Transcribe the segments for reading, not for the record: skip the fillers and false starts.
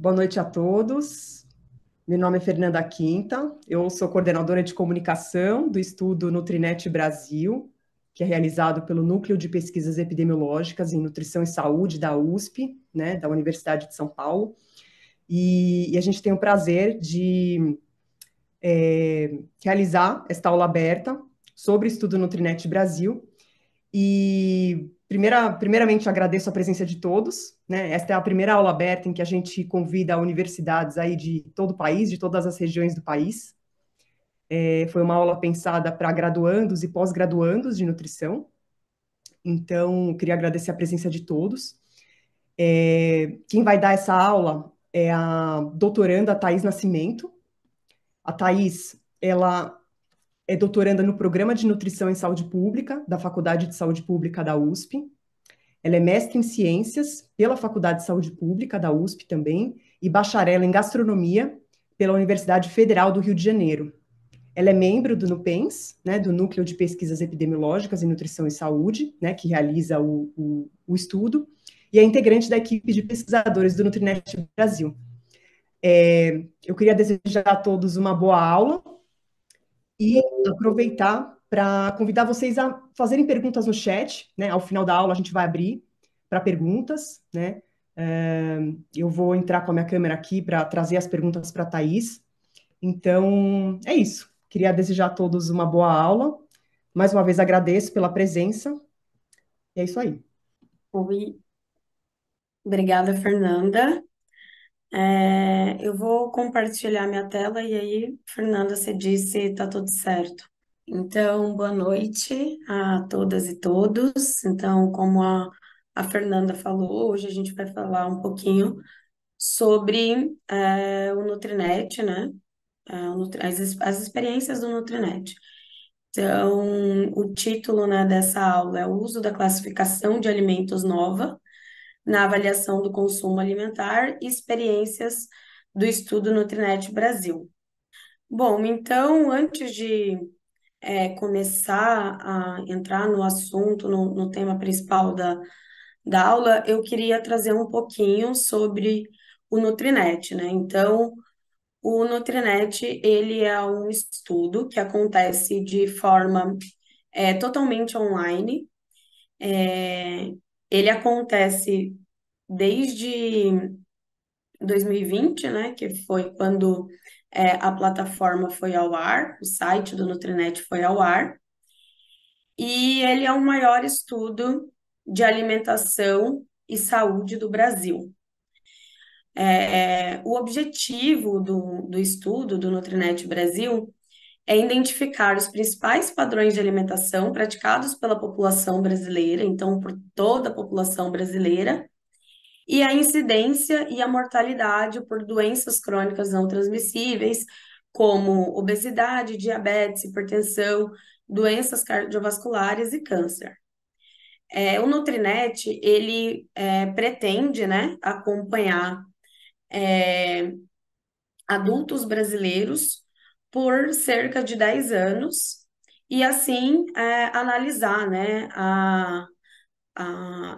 Boa noite a todos. Meu nome é Fernanda Quinta, eu sou coordenadora de comunicação do estudo Nutrinet Brasil, que é realizado pelo Núcleo de Pesquisas Epidemiológicas em Nutrição e Saúde da USP, né, da Universidade de São Paulo. E a gente tem o prazer de realizar esta aula aberta sobre o estudo Nutrinet Brasil. E primeiramente agradeço a presença de todos, né? Esta é a primeira aula aberta em que a gente convida universidades aí de todo o país, de todas as regiões do país. Foi uma aula pensada para graduandos e pós-graduandos de nutrição. Então, queria agradecer a presença de todos. Quem vai dar essa aula é a doutoranda Thais Nascimento. A Thais, ela é doutoranda no Programa de Nutrição em Saúde Pública da Faculdade de Saúde Pública da USP. Ela é mestre em ciências pela Faculdade de Saúde Pública da USP também e bacharel em gastronomia pela Universidade Federal do Rio de Janeiro. Ela é membro do NUPENS, né, do Núcleo de Pesquisas Epidemiológicas em Nutrição e Saúde, né, que realiza o estudo, e é integrante da equipe de pesquisadores do Nutrinet Brasil. Eu queria desejar a todos uma boa aula e aproveitar para convidar vocês a fazerem perguntas no chat, né? Ao final da aula a gente vai abrir para perguntas, né? Eu vou entrar com a minha câmera aqui para trazer as perguntas para a Thaís. Então, é isso. Queria desejar a todos uma boa aula. Mais uma vez agradeço pela presença. E é isso aí. Oi, obrigada, Fernanda. Eu vou compartilhar minha tela e aí, Fernanda, você disse tá tudo certo. Então, boa noite a todas e todos. Então, como a Fernanda falou, hoje a gente vai falar um pouquinho sobre o Nutrinet, né? As experiências do Nutrinet. Então, o título, né, dessa aula é o uso da classificação de alimentos nova na avaliação do consumo alimentar e experiências do estudo Nutrinet Brasil. Bom, então, antes de começar a entrar no assunto, no tema principal da aula, eu queria trazer um pouquinho sobre o Nutrinet, né? Então, o Nutrinet, ele é um estudo que acontece de forma totalmente online. É, Ele acontece desde 2020, né, que foi quando a plataforma foi ao ar, o site do Nutrinet foi ao ar, e ele é o maior estudo de alimentação e saúde do Brasil. O objetivo do estudo do Nutrinet Brasil é identificar os principais padrões de alimentação praticados pela população brasileira, então por toda a população brasileira, e a incidência e a mortalidade por doenças crônicas não transmissíveis, como obesidade, diabetes, hipertensão, doenças cardiovasculares e câncer. O Nutrinet, ele pretende, né, acompanhar adultos brasileiros por cerca de 10 anos e, assim, analisar, né, a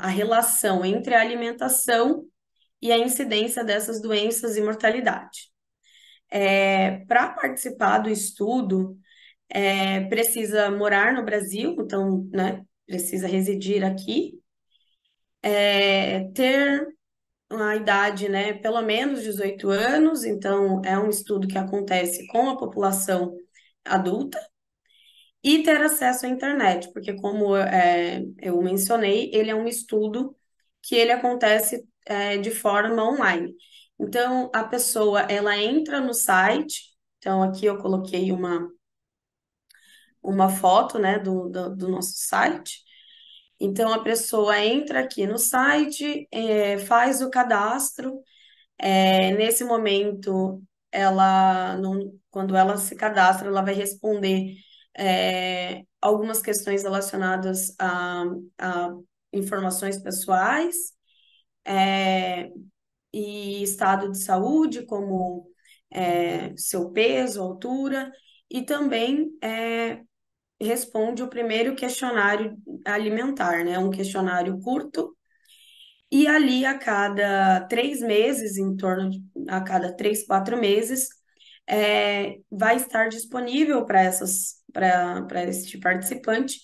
relação entre a alimentação e a incidência dessas doenças e mortalidade. Para participar do estudo, precisa morar no Brasil, então, né, precisa residir aqui, ter uma idade, né, pelo menos 18 anos, então é um estudo que acontece com a população adulta, e ter acesso à internet, porque como eu mencionei, ele é um estudo que ele acontece de forma online. Então, a pessoa, ela entra no site, então aqui eu coloquei uma foto, né, do nosso site. Então, a pessoa entra aqui no site, faz o cadastro. Nesse momento, ela não, quando ela se cadastra, ela vai responder algumas questões relacionadas a informações pessoais, e estado de saúde, como seu peso, altura, e também responde o primeiro questionário alimentar, né? Um questionário curto, e ali a cada 3 meses, a cada 3, 4 meses, vai estar disponível para este participante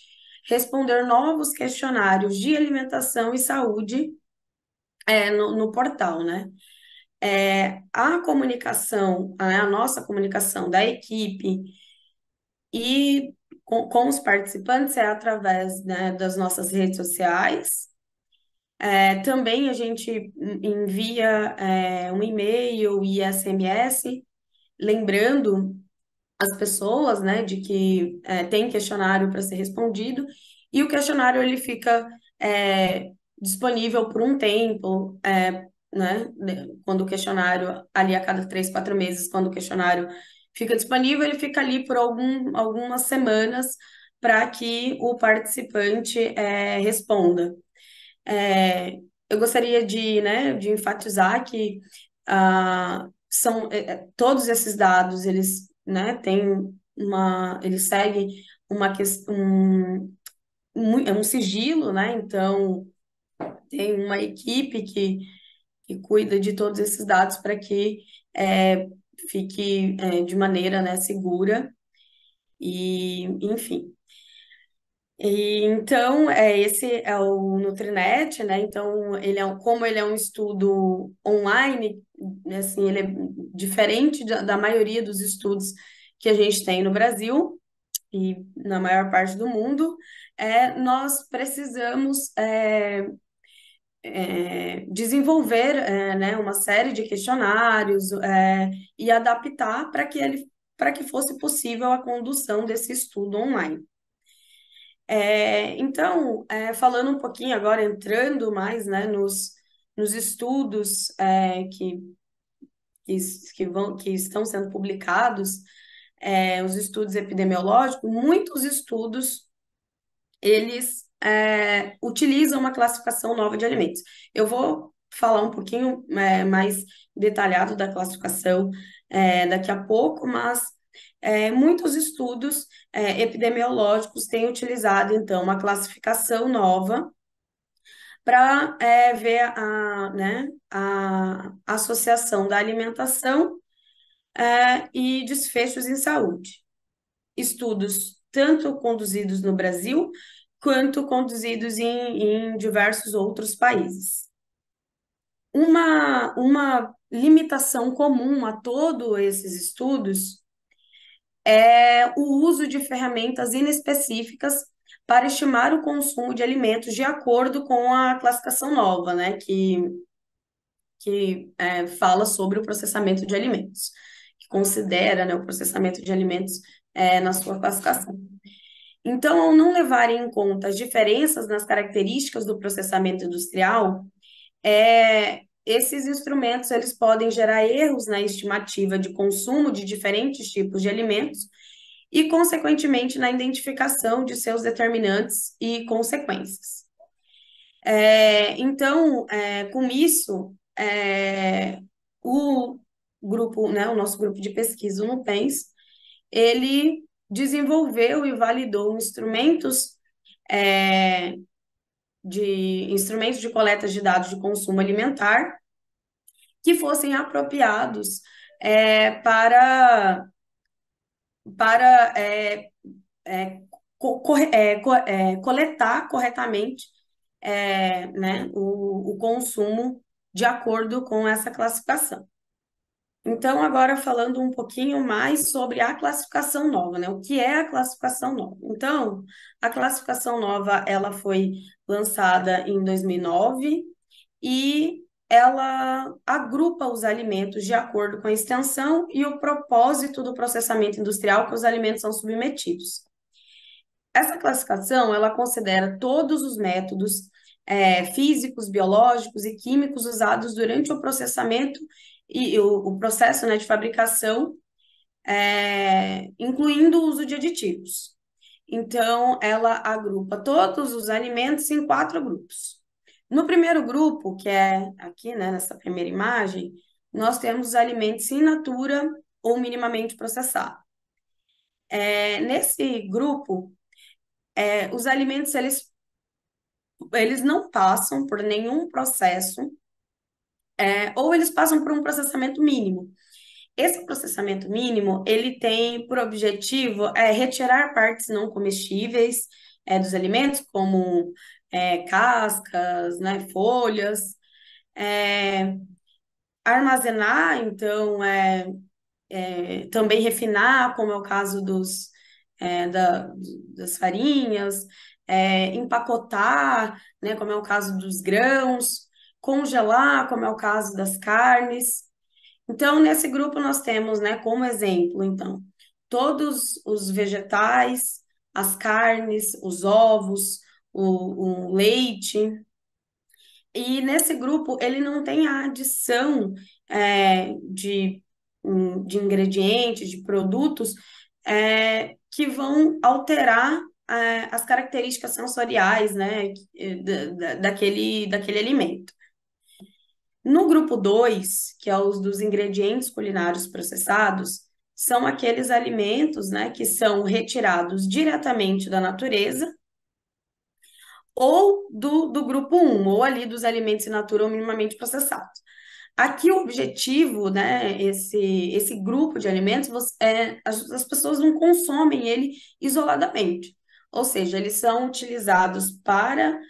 responder novos questionários de alimentação e saúde no portal, né? A comunicação, a nossa comunicação da equipe e com os participantes é através, né, das nossas redes sociais. Também a gente envia um e-mail e SMS, lembrando as pessoas, né, de que tem questionário para ser respondido, e o questionário ele fica disponível por um tempo, né, quando o questionário, ali a cada 3, 4 meses, quando o questionário fica disponível, ele fica ali por algumas semanas para que o participante responda. É, eu gostaria né, de enfatizar que todos esses dados, eles, né, eles seguem uma questão, um sigilo, né? Então, tem uma equipe que cuida de todos esses dados para que fique de maneira, né, segura e, enfim. Então, esse é o Nutrinet, né? Então, como ele é um estudo online, né, assim, ele é diferente da maioria dos estudos que a gente tem no Brasil e na maior parte do mundo. Nós precisamos desenvolver, né, uma série de questionários, e adaptar para que fosse possível a condução desse estudo online. Então, falando um pouquinho agora, entrando mais, né, nos estudos que estão sendo publicados, os estudos epidemiológicos, muitos estudos, eles utilizam uma classificação nova de alimentos. Eu vou falar um pouquinho mais detalhado da classificação daqui a pouco, mas muitos estudos epidemiológicos têm utilizado, então, uma classificação nova para ver né, a associação da alimentação e desfechos em saúde. Estudos tanto conduzidos no Brasil, quanto conduzidos em diversos outros países. Uma limitação comum a todos esses estudos é o uso de ferramentas inespecíficas para estimar o consumo de alimentos de acordo com a classificação nova, né, que fala sobre o processamento de alimentos, que considera, né, o processamento de alimentos na sua classificação. Então, ao não levarem em conta as diferenças nas características do processamento industrial, esses instrumentos eles podem gerar erros na estimativa de consumo de diferentes tipos de alimentos e, consequentemente, na identificação de seus determinantes e consequências. Então, com isso, o grupo, né, o nosso grupo de pesquisa, o NUPENS, ele desenvolveu e validou instrumentos de coleta de dados de consumo alimentar que fossem apropriados para coletar corretamente né, o consumo de acordo com essa classificação. Então, agora falando um pouquinho mais sobre a classificação nova, né? O que é a classificação nova? Então, a classificação nova, ela foi lançada em 2009 e ela agrupa os alimentos de acordo com a extensão e o propósito do processamento industrial que os alimentos são submetidos. Essa classificação, ela considera todos os métodos físicos, biológicos e químicos usados durante o processamento e o processo, né, de fabricação, incluindo o uso de aditivos. Então, ela agrupa todos os alimentos em 4 grupos. No primeiro grupo, que é aqui, né, nessa primeira imagem, nós temos os alimentos in natura ou minimamente processados. Nesse grupo, os alimentos, eles eles não passam por nenhum processo, ou eles passam por um processamento mínimo. Esse processamento mínimo, ele tem por objetivo retirar partes não comestíveis dos alimentos, como cascas, né, folhas, é, armazenar, então, também refinar, como é o caso das farinhas, empacotar, né, como é o caso dos grãos, congelar, como é o caso das carnes. Então, nesse grupo nós temos, né, como exemplo, então, todos os vegetais, as carnes, os ovos, o leite. E nesse grupo ele não tem a adição de ingredientes, de produtos que vão alterar as características sensoriais, né, daquele alimento. No grupo 2, que é os dos ingredientes culinários processados, são aqueles alimentos, né, que são retirados diretamente da natureza ou do grupo um, ou ali dos alimentos in natura ou minimamente processados. Aqui o objetivo, né, esse grupo de alimentos, as pessoas não consomem ele isoladamente. Ou seja, eles são utilizados para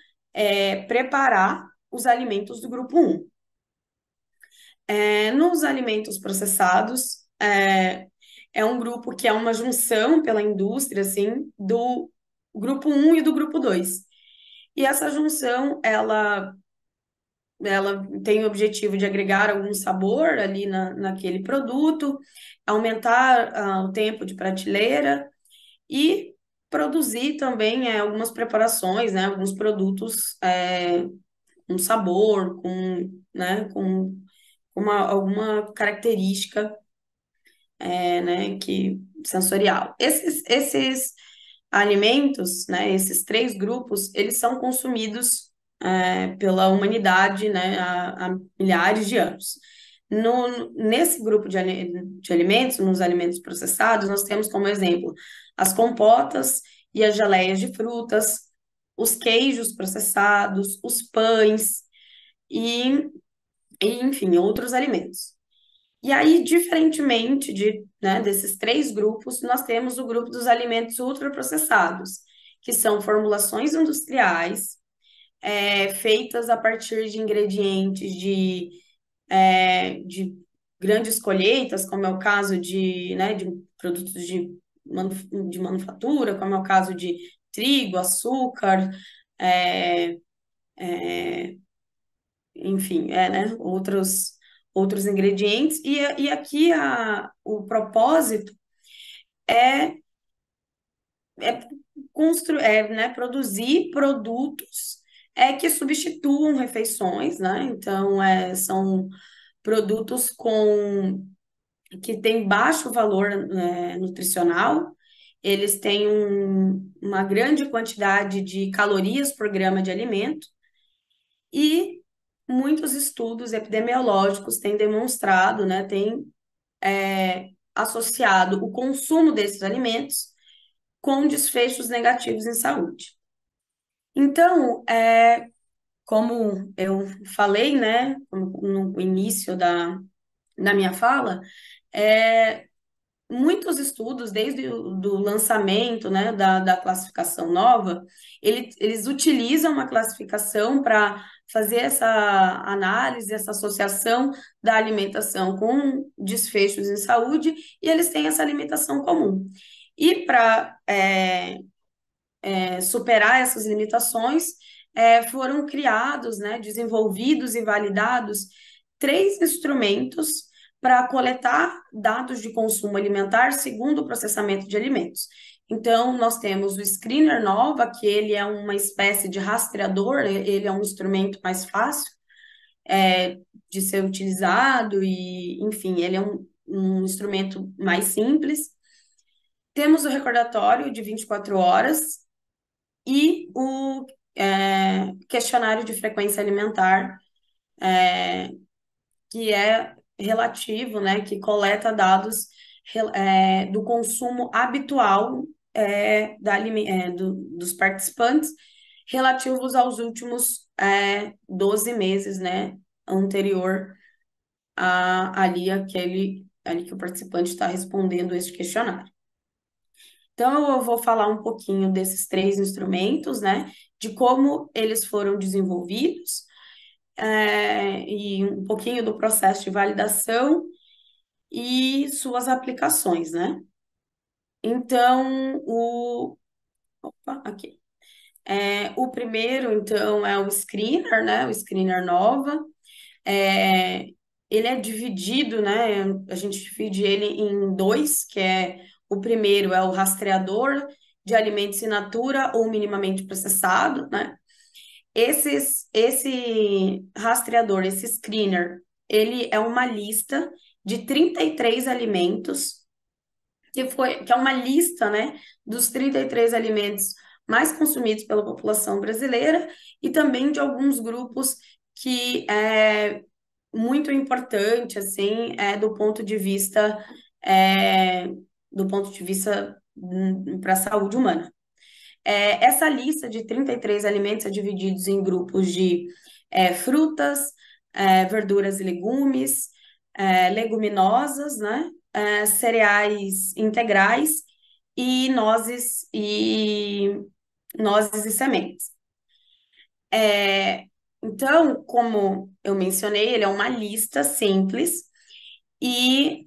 preparar os alimentos do grupo um. Nos alimentos processados, é um grupo que é uma junção pela indústria, assim, do grupo um e do grupo 2. E essa junção, ela tem o objetivo de agregar algum sabor ali naquele produto, aumentar o tempo de prateleira e produzir também algumas preparações, né, alguns produtos com sabor, né, com alguma característica né, sensorial. Esses alimentos, né, esses três grupos, eles são consumidos pela humanidade, né, há milhares de anos. Nesse grupo de alimentos, nos alimentos processados, nós temos como exemplo as compotas e as geleias de frutas, os queijos processados, os pães e enfim, outros alimentos. E aí, diferentemente né, desses três grupos, nós temos o grupo dos alimentos ultraprocessados, que são formulações industriais feitas a partir de ingredientes de grandes colheitas, como é o caso de produtos de manufatura, como é o caso de trigo, açúcar, é, é, enfim, né, outros ingredientes. E aqui o propósito é, né, produzir produtos que substituam refeições, né? Então, são produtos que têm baixo valor nutricional, eles têm uma grande quantidade de calorias por grama de alimento, e muitos estudos epidemiológicos têm demonstrado, né, têm associado o consumo desses alimentos com desfechos negativos em saúde. Então, como eu falei, né, no início da minha fala, muitos estudos, desde o do lançamento, né, da classificação nova, eles utilizam a classificação para fazer essa análise, essa associação da alimentação com desfechos em saúde, e eles têm essa alimentação comum. E para superar essas limitações, foram criados, né, desenvolvidos e validados três instrumentos para coletar dados de consumo alimentar segundo o processamento de alimentos. Então, nós temos o Screener Nova, que ele é uma espécie de rastreador, ele é um instrumento mais fácil de ser utilizado e, enfim, ele é um instrumento mais simples. Temos o recordatório de 24 horas e o questionário de frequência alimentar, que é relativo, né, que coleta dados do consumo habitual dos participantes relativos aos últimos 12 meses, né, anterior ali que o participante está respondendo este questionário. Então, eu vou falar um pouquinho desses três instrumentos, né, de como eles foram desenvolvidos, e um pouquinho do processo de validação e suas aplicações, né? Então, aqui. O primeiro, então, é o screener, né? O screener Nova. É, ele é dividido, né? A gente divide ele em dois, que é o primeiro é o rastreador de alimentos in natura ou minimamente processado, né? Esse rastreador, esse screener, ele é uma lista de 33 alimentos, que é uma lista, né, dos 33 alimentos mais consumidos pela população brasileira e também de alguns grupos que é muito importante, assim, é, do ponto de vista para a saúde humana. Essa lista de 33 alimentos é divididos em grupos de frutas, verduras e legumes, leguminosas, né? Cereais integrais e nozes e sementes. Então, como eu mencionei, ele é uma lista simples e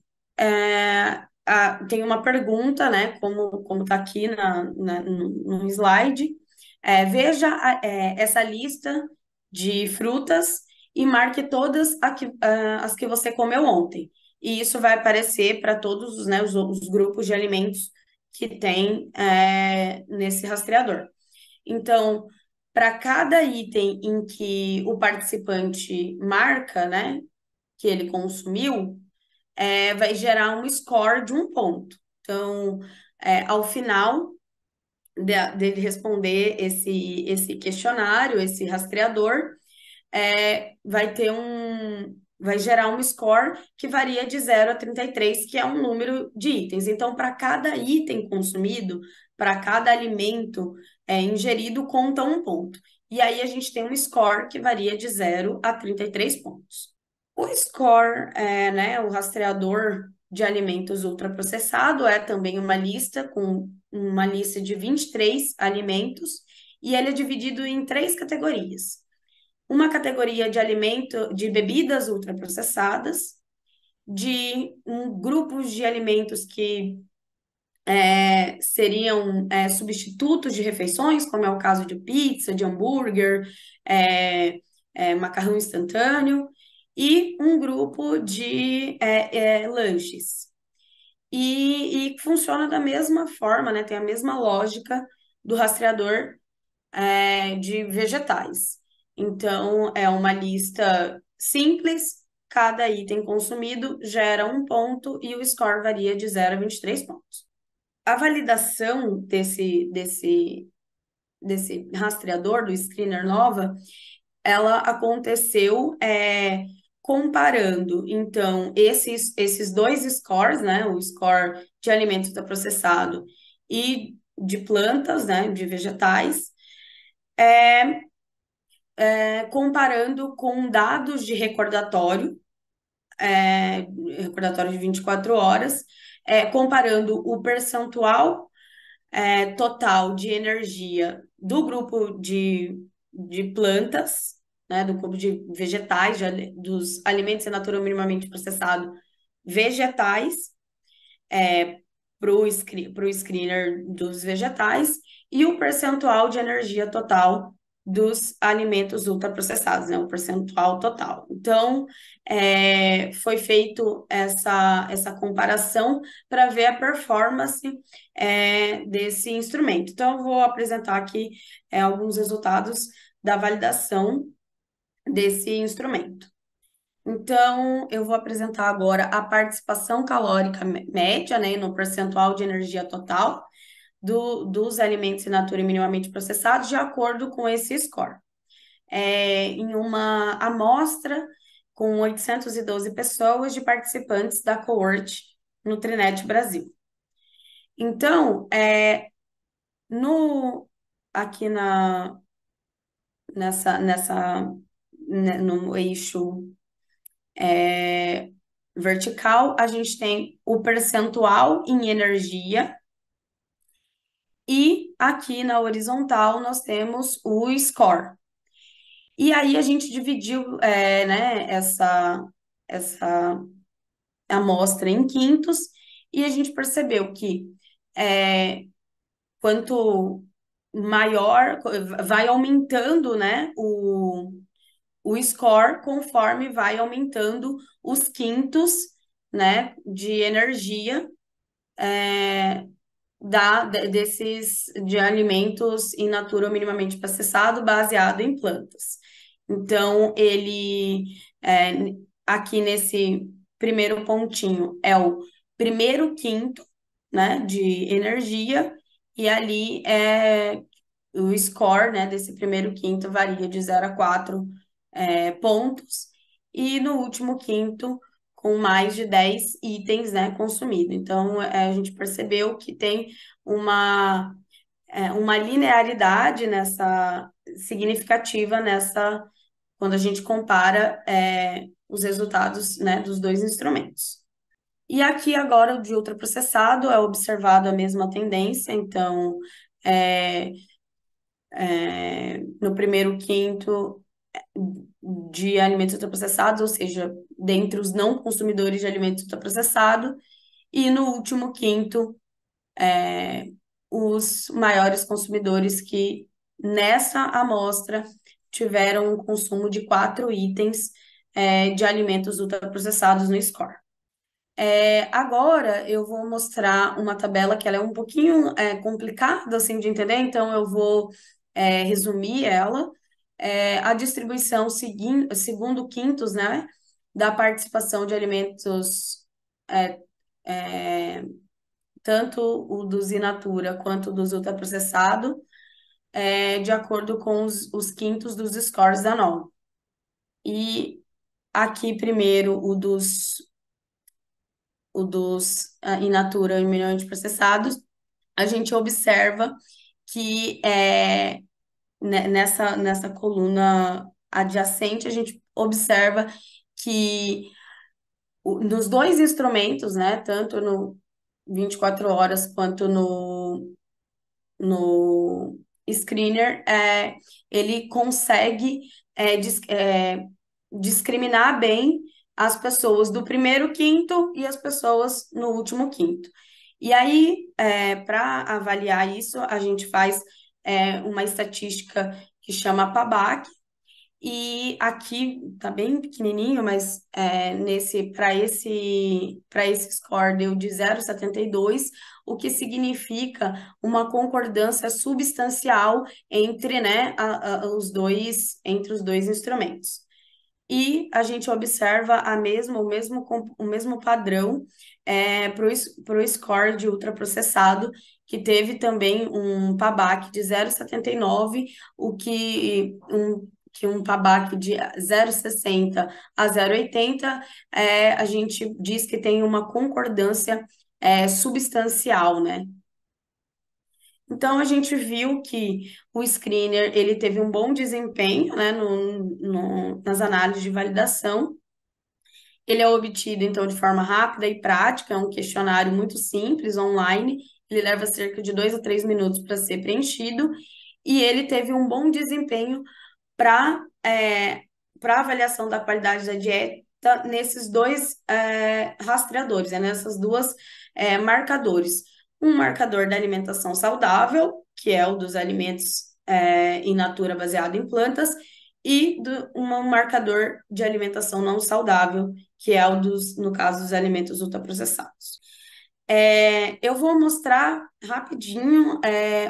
tem uma pergunta, né? Como está aqui no slide. Veja essa lista de frutas e marque todas as que você comeu ontem. E isso vai aparecer para todos os, né, os grupos de alimentos que tem nesse rastreador. Então, para cada item em que o participante marca, né, que ele consumiu, vai gerar um score de 1 ponto. Então, ao final dele responder esse questionário, esse rastreador, vai gerar um score que varia de 0 a 33, que é um número de itens. Então, para cada item consumido, para cada alimento ingerido, conta 1 ponto. E aí a gente tem um score que varia de 0 a 33 pontos. O score, né, o rastreador de alimentos ultraprocessado é também uma lista com uma lista de 23 alimentos e ele é dividido em três categorias. Uma categoria de de bebidas ultraprocessadas, de grupos de alimentos que seriam substitutos de refeições, como é o caso de pizza, de hambúrguer, macarrão instantâneo, e um grupo de lanches. E funciona da mesma forma, né? Tem a mesma lógica do rastreador de vegetais. Então, é uma lista simples, cada item consumido gera 1 ponto e o score varia de 0 a 23 pontos. A validação desse rastreador, do screener Nova, ela aconteceu comparando, então, esses dois scores, né, o score de alimentos ultraprocessado e de plantas, né, de vegetais, comparando com dados de recordatório de 24 horas, comparando o percentual total de energia do grupo de plantas, né, do grupo de vegetais, dos alimentos in natura minimamente processado, vegetais, para o screener dos vegetais, e o percentual de energia total dos alimentos ultraprocessados, né, o percentual total. Então, foi feito essa comparação para ver a performance desse instrumento. Então, eu vou apresentar aqui alguns resultados da validação desse instrumento. Então, eu vou apresentar agora a participação calórica média, né, no percentual de energia total dos alimentos in natura minimamente processados, de acordo com esse score. Em uma amostra com 812 pessoas de participantes da cohort Nutrinet Brasil. Então, aqui no eixo vertical, a gente tem o percentual em energia, e aqui na horizontal nós temos o score. E aí a gente dividiu, né, essa amostra em quintos, e a gente percebeu que é, quanto maior, vai aumentando, né, o score conforme vai aumentando os quintos, né, de energia de alimentos in natura ou minimamente processado baseado em plantas. Então, é, aqui nesse primeiro pontinho é o primeiro quinto, né, de energia, e ali o score, né, desse primeiro quinto varia de 0 a 4 pontos, e no último quinto, com mais de 10 itens, né, consumido. Então, a gente percebeu que tem uma, uma linearidade significativa quando a gente compara os resultados, né, dos dois instrumentos. E aqui agora o de ultraprocessado é observado a mesma tendência, então é, no primeiro quinto de alimentos ultraprocessados, ou seja, dentre os não consumidores de alimentos ultraprocessados, e no último quinto, os maiores consumidores que nessa amostra tiveram um consumo de 4 itens de alimentos ultraprocessados no score. Agora eu vou mostrar uma tabela que ela é um pouquinho complicada assim de entender, então eu vou resumir ela. A distribuição segundo quintos, né, da participação de alimentos, é, é, tanto o dos in natura quanto dos ultraprocessados, de acordo com os quintos dos scores da NOM. E aqui primeiro o dos in natura e minimamente processados, a gente observa que nessa coluna adjacente, a gente observa que nos dois instrumentos, né, tanto no 24 horas quanto no screener, ele consegue discriminar bem as pessoas do primeiro quinto e as pessoas no último quinto. E aí, para avaliar isso, a gente faz uma estatística que chama PABAC, e aqui tá bem pequenininho, mas para esse score deu de 0,72, o que significa uma concordância substancial entre, né, entre os dois instrumentos. E a gente observa o mesmo padrão para o score de ultraprocessado, que teve também um PABAC de 0,79, que um PABAC de 0,60 a 0,80, a gente diz que tem uma concordância substancial, né? Então, a gente viu que o screener ele teve um bom desempenho, né, nas análises de validação. Ele é obtido, então, de forma rápida e prática, é um questionário muito simples, online. Ele leva cerca de 2 a 3 minutos para ser preenchido, e ele teve um bom desempenho para avaliação da qualidade da dieta nesses dois rastreadores, nessas duas marcadores. Um marcador da alimentação saudável, que é o dos alimentos in natura baseado em plantas, e um marcador de alimentação não saudável, que é no caso, dos alimentos ultraprocessados. Eu vou mostrar rapidinho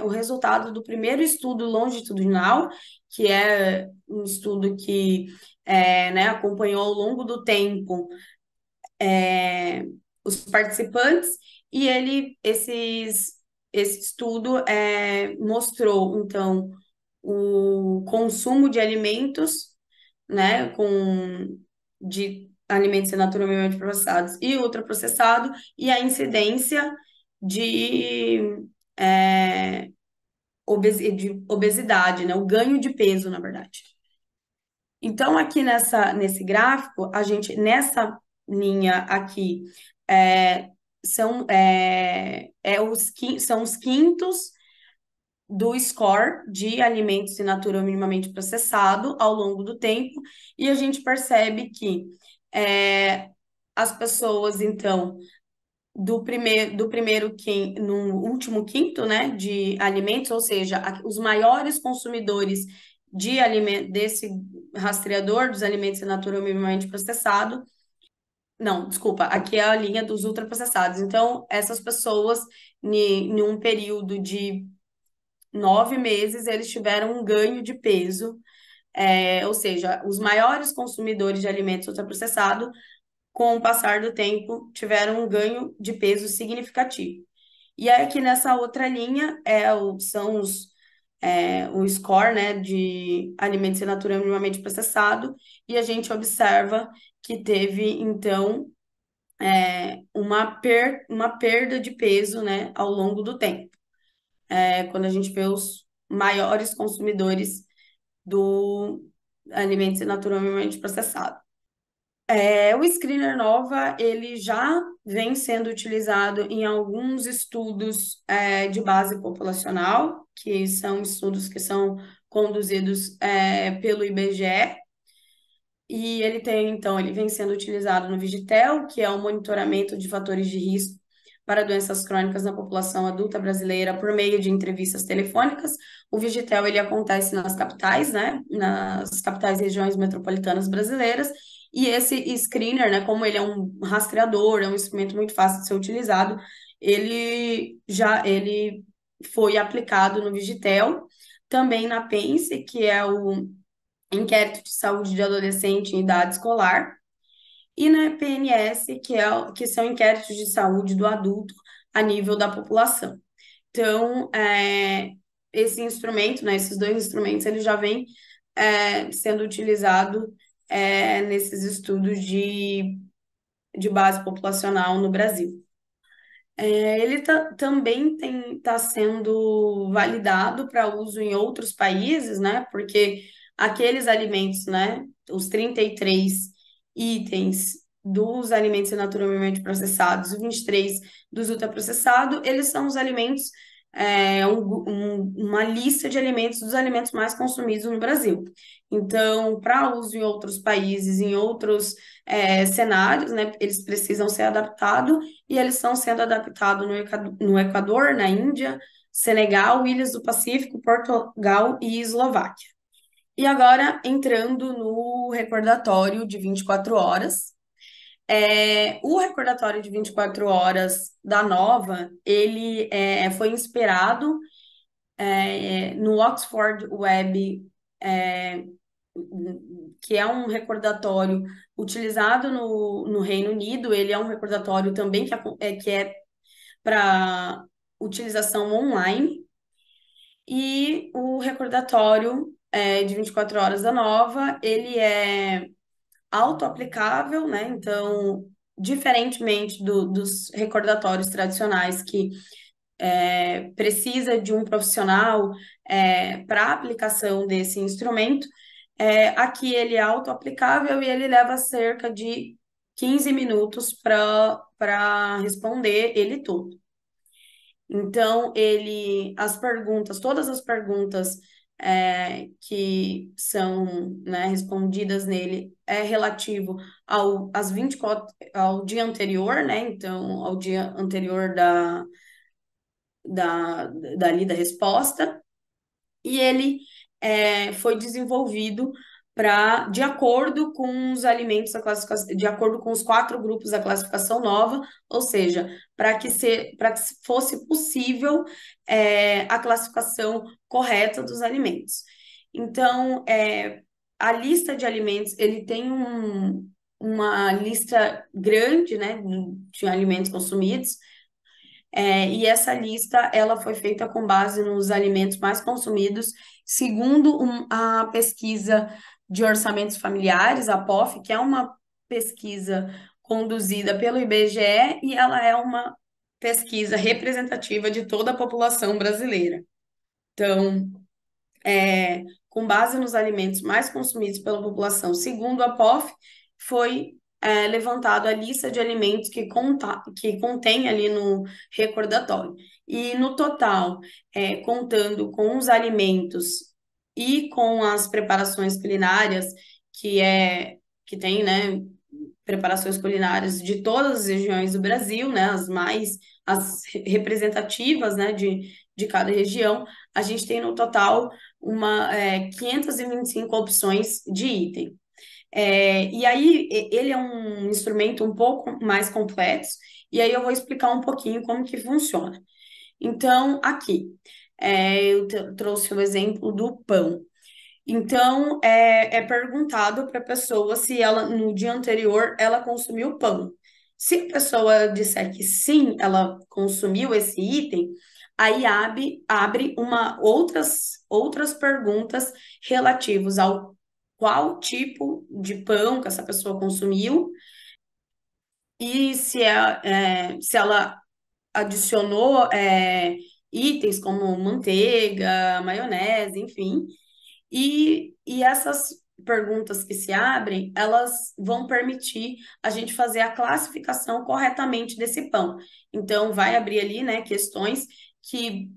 o resultado do primeiro estudo longitudinal, que é um estudo que né, acompanhou ao longo do tempo os participantes, e esse estudo mostrou, então, o consumo de alimentos, né, de alimentos naturalmente processados e ultraprocessados, e a incidência de de obesidade, né? O ganho de peso, na verdade. Então, aqui nesse gráfico, nessa linha aqui, é, são os quintos do score de alimentos in natura ou minimamente processado ao longo do tempo, e a gente percebe que é, as pessoas, então, no último quinto, né, de alimentos, ou seja, os maiores consumidores de alimento, desse rastreador dos alimentos in natura ou minimamente processado, não, desculpa, aqui é a linha dos ultraprocessados. Então, essas pessoas, em um período de 9 meses, eles tiveram um ganho de peso, ou seja, os maiores consumidores de alimentos ultraprocessados, com o passar do tempo, tiveram um ganho de peso significativo. E aí, aqui nessa outra linha, o score, né, de alimentos in natura minimamente processado, e a gente observa que teve, então, uma perda de peso, né, ao longo do tempo. Quando a gente vê os maiores consumidores do alimentos in natura minimamente processado. O screener Nova, ele já vem sendo utilizado em alguns estudos de base populacional, que são estudos que são conduzidos pelo IBGE, e ele vem sendo utilizado no Vigitel, que é o monitoramento de fatores de risco para doenças crônicas na população adulta brasileira por meio de entrevistas telefônicas. O Vigitel, ele acontece nas capitais, né, nas capitais e regiões metropolitanas brasileiras, e esse screener, né, como ele é um rastreador, é um instrumento muito fácil de ser utilizado, ele foi aplicado no Vigitel, também na PENSE, que é o Inquérito de Saúde de Adolescente em Idade Escolar, e na PNS, que são inquéritos de saúde do adulto a nível da população. Então, esse instrumento, né, esses dois instrumentos, ele já vem sendo utilizado nesses estudos de base populacional no Brasil. Ele também está sendo validado para uso em outros países, né? Porque aqueles alimentos, né? Os 33 itens dos alimentos naturalmente processados, e 23 dos ultraprocessados, eles são os alimentos, uma lista de alimentos dos alimentos mais consumidos no Brasil. Então, para uso em outros países, em outros cenários, né? Eles precisam ser adaptados e eles estão sendo adaptados no Equador, na Índia, Senegal, Ilhas do Pacífico, Portugal e Eslováquia. E agora, entrando no recordatório de 24 horas. O recordatório de 24 horas da Nova, ele foi inspirado no Oxford Web, que é um recordatório utilizado no Reino Unido. Ele é um recordatório também que é para utilização online, e o recordatório de 24 horas da Nova, ele é auto-aplicável, né? Então, diferentemente dos recordatórios tradicionais, que precisa de um profissional para a aplicação desse instrumento, aqui ele é auto-aplicável e ele leva cerca de 15 minutos para responder ele todo. Então, todas as perguntas que são, né, respondidas nele relativo ao dia anterior, né? Então, ao dia anterior da resposta, e ele foi desenvolvido de acordo com os alimentos da classificação, de acordo com os 4 grupos da classificação nova, ou seja, para que fosse possível a classificação correta dos alimentos. Então, a lista de alimentos, ele tem uma lista grande, né, de alimentos consumidos, e essa lista, ela foi feita com base nos alimentos mais consumidos, segundo a pesquisa de orçamentos familiares, a POF, que é uma pesquisa conduzida pelo IBGE, e ela é uma pesquisa representativa de toda a população brasileira. Então, com base nos alimentos mais consumidos pela população, segundo a POF, foi levantado a lista de alimentos que contém ali no recordatório. E no total, contando com os alimentos e com as preparações culinárias, que tem, né, preparações culinárias de todas as regiões do Brasil, né, as representativas, né, de cada região, a gente tem no total 525 opções de item. E aí, ele é um instrumento um pouco mais complexo, e aí eu vou explicar um pouquinho como que funciona. Então, aqui, eu trouxe o exemplo do pão. Então, é perguntado para a pessoa se ela, no dia anterior, ela consumiu pão. Se a pessoa disser que sim, ela consumiu esse item, aí abre outras perguntas relativas ao qual tipo de pão que essa pessoa consumiu e se ela adicionou itens como manteiga, maionese, enfim. E essas perguntas que se abrem, elas vão permitir a gente fazer a classificação corretamente desse pão. Então, vai abrir ali, né, questões que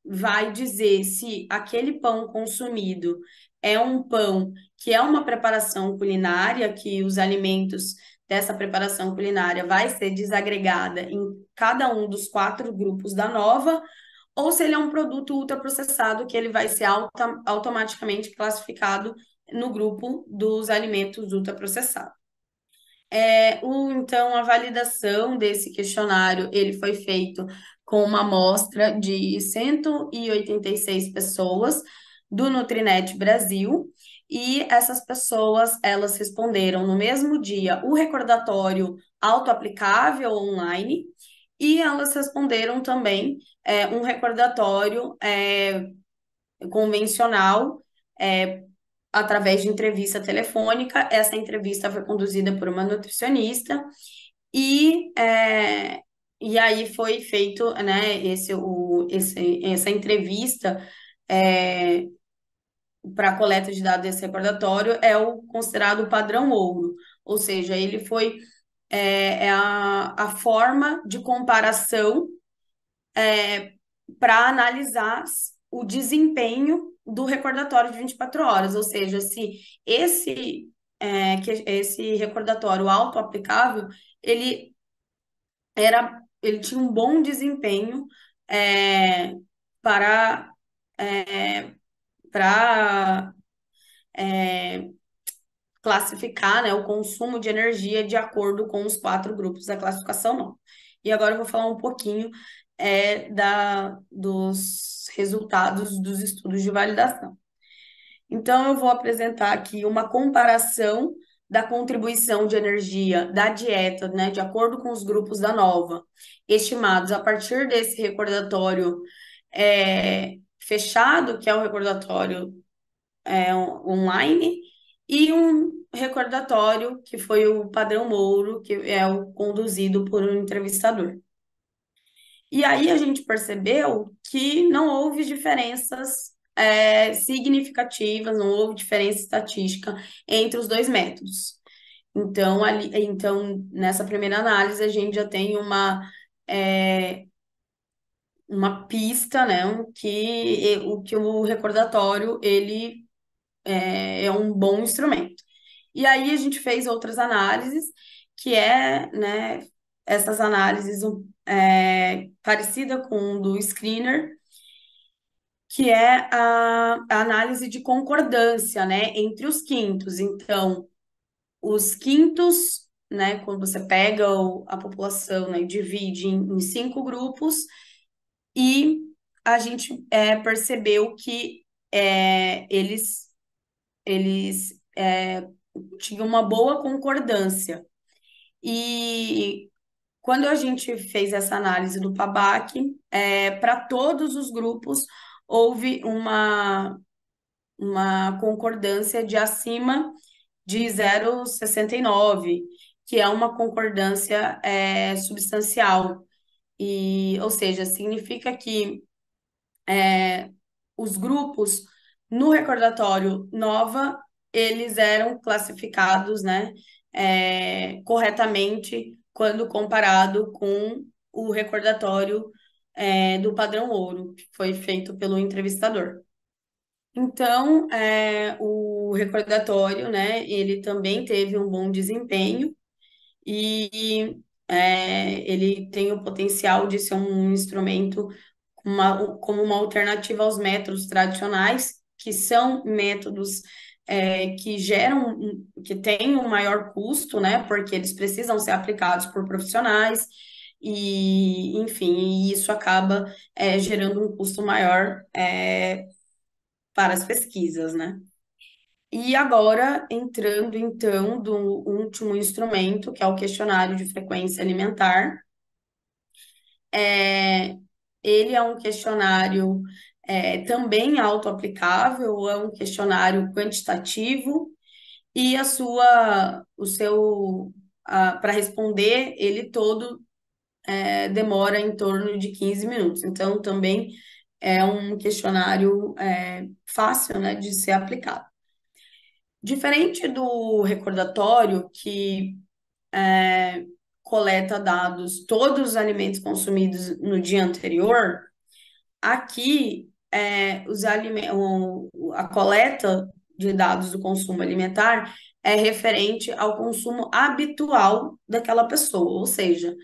vai dizer se aquele pão consumido é um pão que é uma preparação culinária, que os alimentos dessa preparação culinária vai ser desagregada em cada um dos quatro grupos da nova, ou se ele é um produto ultraprocessado que ele vai ser automaticamente classificado no grupo dos alimentos ultraprocessados. Então, a validação desse questionário, ele foi feito com uma amostra de 186 pessoas do Nutrinet Brasil, e essas pessoas, elas responderam no mesmo dia o recordatório autoaplicável online, e elas responderam também um recordatório convencional, através de entrevista telefônica. Essa entrevista foi conduzida por uma nutricionista e, e aí foi feito, né, essa entrevista para a coleta de dados desse recordatório é o considerado padrão ouro, ou seja, ele foi a forma de comparação para analisar o desempenho do recordatório de 24 horas, ou seja, se esse recordatório autoaplicável, ele ele tinha um bom desempenho é, para para classificar, né, o consumo de energia de acordo com os quatro grupos da classificação não. E agora eu vou falar um pouquinho dos resultados dos estudos de validação. Então, eu vou apresentar aqui uma comparação da contribuição de energia da dieta, né, de acordo com os grupos da nova, estimados a partir desse recordatório fechado, que é o recordatório online, e um recordatório que foi o padrão Mouro, que é o conduzido por um entrevistador. E aí a gente percebeu que não houve diferenças significativas, não houve diferença estatística entre os dois métodos. Então, nessa primeira análise, a gente já tem uma pista, né, que o recordatório ele é um bom instrumento. E aí a gente fez outras análises, né, essas análises parecida com o do Screener, que é a análise de concordância, né, entre os quintos. Então, os quintos, né, quando você pega a população, né, e divide em cinco grupos, e a gente percebeu que eles tinham uma boa concordância. E quando a gente fez essa análise do PABAC, para todos os grupos houve uma concordância de acima de 0,69, que é uma concordância substancial. Ou seja, significa que Os grupos no recordatório nova, eles eram classificados, né, corretamente quando comparado com o recordatório, do padrão ouro, que foi feito pelo entrevistador. Então, o recordatório, né, ele também teve um bom desempenho e ele tem o potencial de ser um instrumento como uma alternativa aos métodos tradicionais, que são métodos que geram, que têm um maior custo, né, porque eles precisam ser aplicados por profissionais, e, enfim, isso acaba gerando um custo maior para as pesquisas, né? E agora, entrando então do último instrumento, que é o questionário de frequência alimentar. É, ele é um questionário também autoaplicável, é um questionário quantitativo, e o seu, para responder, ele todo demora em torno de 15 minutos. Então, também é um questionário fácil, né, de ser aplicado. Diferente do recordatório, que coleta dados, todos os alimentos consumidos no dia anterior, aqui a coleta de dados do consumo alimentar é referente ao consumo habitual daquela pessoa, ou seja,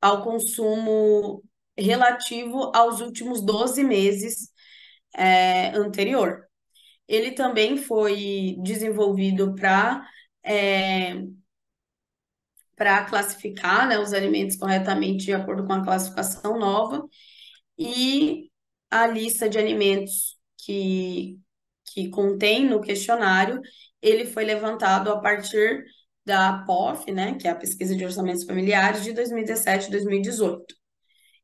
ao consumo relativo aos últimos 12 meses anterior. Ele também foi desenvolvido para classificar, né, os alimentos corretamente de acordo com a classificação nova, e a lista de alimentos que contém no questionário, ele foi levantado a partir da POF, né, que é a Pesquisa de Orçamentos Familiares, de 2017 e 2018.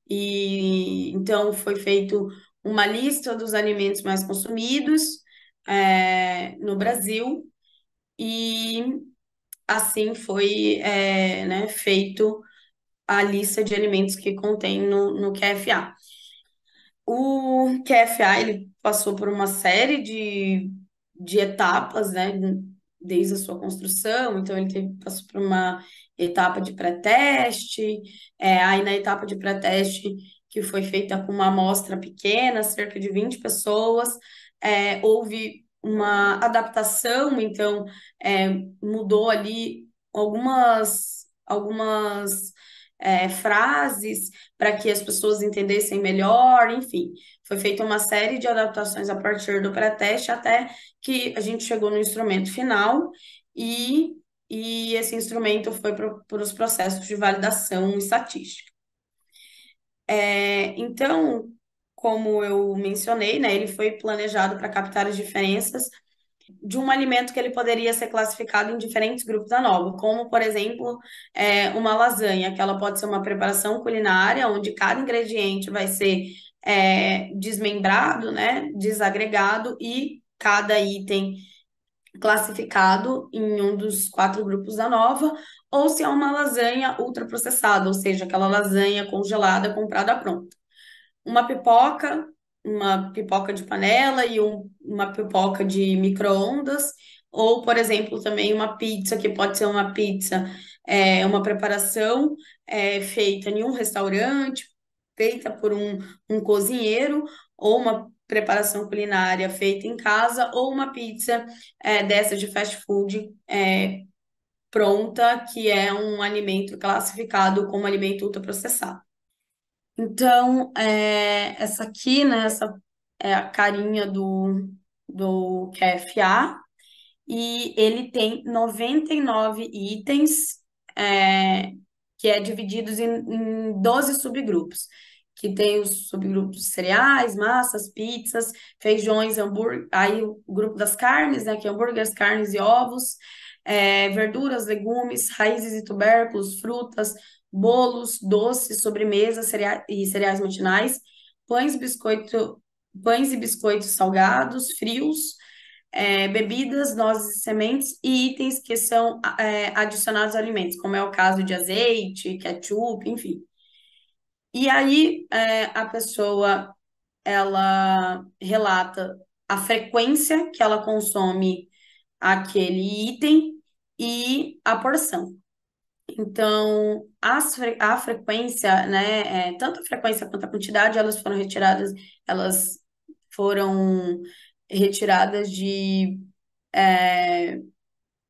E então foi feito uma lista dos alimentos mais consumidos no Brasil, e assim foi né, feito a lista de alimentos que contém no QFA. O QFA, ele passou por uma série de etapas, né, desde a sua construção. Então, passou por uma etapa de pré-teste, aí na etapa de pré-teste, que foi feita com uma amostra pequena, cerca de 20 pessoas, houve uma adaptação. Então, mudou ali algumas frases para que as pessoas entendessem melhor, enfim. Foi feita uma série de adaptações a partir do pré-teste até que a gente chegou no instrumento final, e, e esse instrumento foi para os processos de validação estatística. Então, como eu mencionei, né, ele foi planejado para captar as diferenças de um alimento que ele poderia ser classificado em diferentes grupos da nova, como, por exemplo, uma lasanha, que ela pode ser uma preparação culinária, onde cada ingrediente vai ser desmembrado, né, desagregado, e cada item classificado em um dos 4 grupos da nova, ou se é uma lasanha ultraprocessada, ou seja, aquela lasanha congelada comprada pronta. Uma pipoca de panela e uma pipoca de micro-ondas, ou, por exemplo, também uma pizza, que pode ser uma pizza, uma preparação feita em um restaurante, feita por um cozinheiro, ou uma preparação culinária feita em casa, ou uma pizza dessa de fast food pronta, que é um alimento classificado como alimento ultraprocessado. Então, essa aqui, né, essa é a carinha do QFA, e ele tem 99 itens, é, que é divididos em 12 subgrupos, que tem os subgrupos cereais, massas, pizzas, feijões, hambúrguer, aí o grupo das carnes, né, que é hambúrgueres, carnes e ovos, verduras, legumes, raízes e tubérculos, frutas, bolos, doces, sobremesas e cereais matinais, pães, pães e biscoitos salgados, frios, bebidas, nozes e sementes, e itens que são adicionados a alimentos, como é o caso de azeite, ketchup, enfim. E aí, a pessoa, ela relata a frequência que ela consome aquele item e a porção. Então, a frequência, né, tanto a frequência quanto a quantidade, elas foram retiradas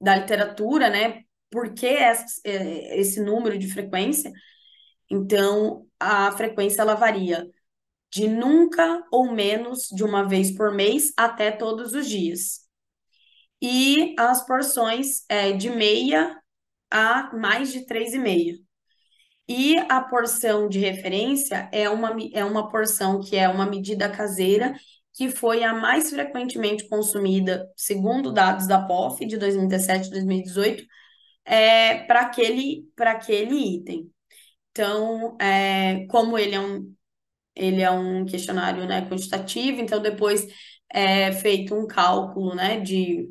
da literatura, né? Por que esse número de frequência? Então, a frequência ela varia de nunca ou menos de uma vez por mês até todos os dias. E as porções de meia a mais de 3,5. E a porção de referência é uma porção que é uma medida caseira que foi a mais frequentemente consumida, segundo dados da POF de 2017 e 2018, para aquele item. Então, como ele é um questionário, né, quantitativo, então depois é feito um cálculo, né, de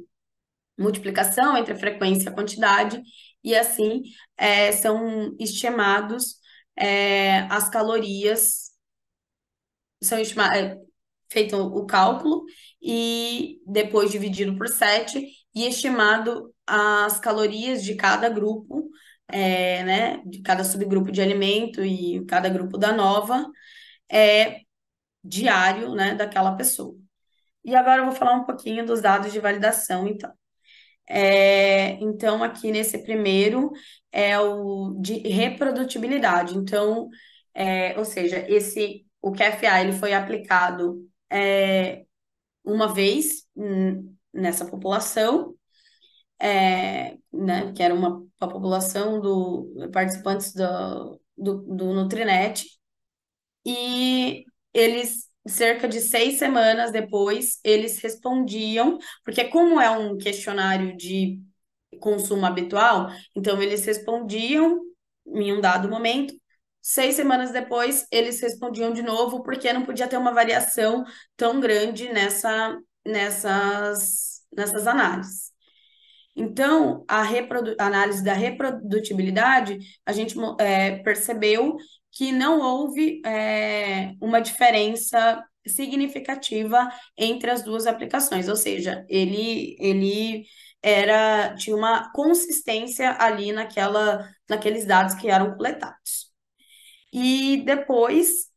multiplicação entre a frequência e a quantidade, e assim são estimados as calorias, feito o cálculo e depois dividido por 7 e estimado as calorias de cada grupo, né, de cada subgrupo de alimento e cada grupo da nova, diário, né, daquela pessoa. E agora eu vou falar um pouquinho dos dados de validação, então. Então, aqui nesse primeiro é o de reprodutibilidade. Então, ou seja, o QFA ele foi aplicado uma vez nessa população, né, que era uma população do participantes do Nutrinet, e eles, cerca de 6 semanas depois, eles respondiam, porque como é um questionário de consumo habitual, então eles respondiam em um dado momento, 6 semanas depois eles respondiam de novo, porque não podia ter uma variação tão grande nessas análises. Então, a análise da reprodutibilidade, a gente percebeu que não houve uma diferença significativa entre as duas aplicações, ou seja, ele tinha uma consistência ali naqueles dados que eram coletados. E depois,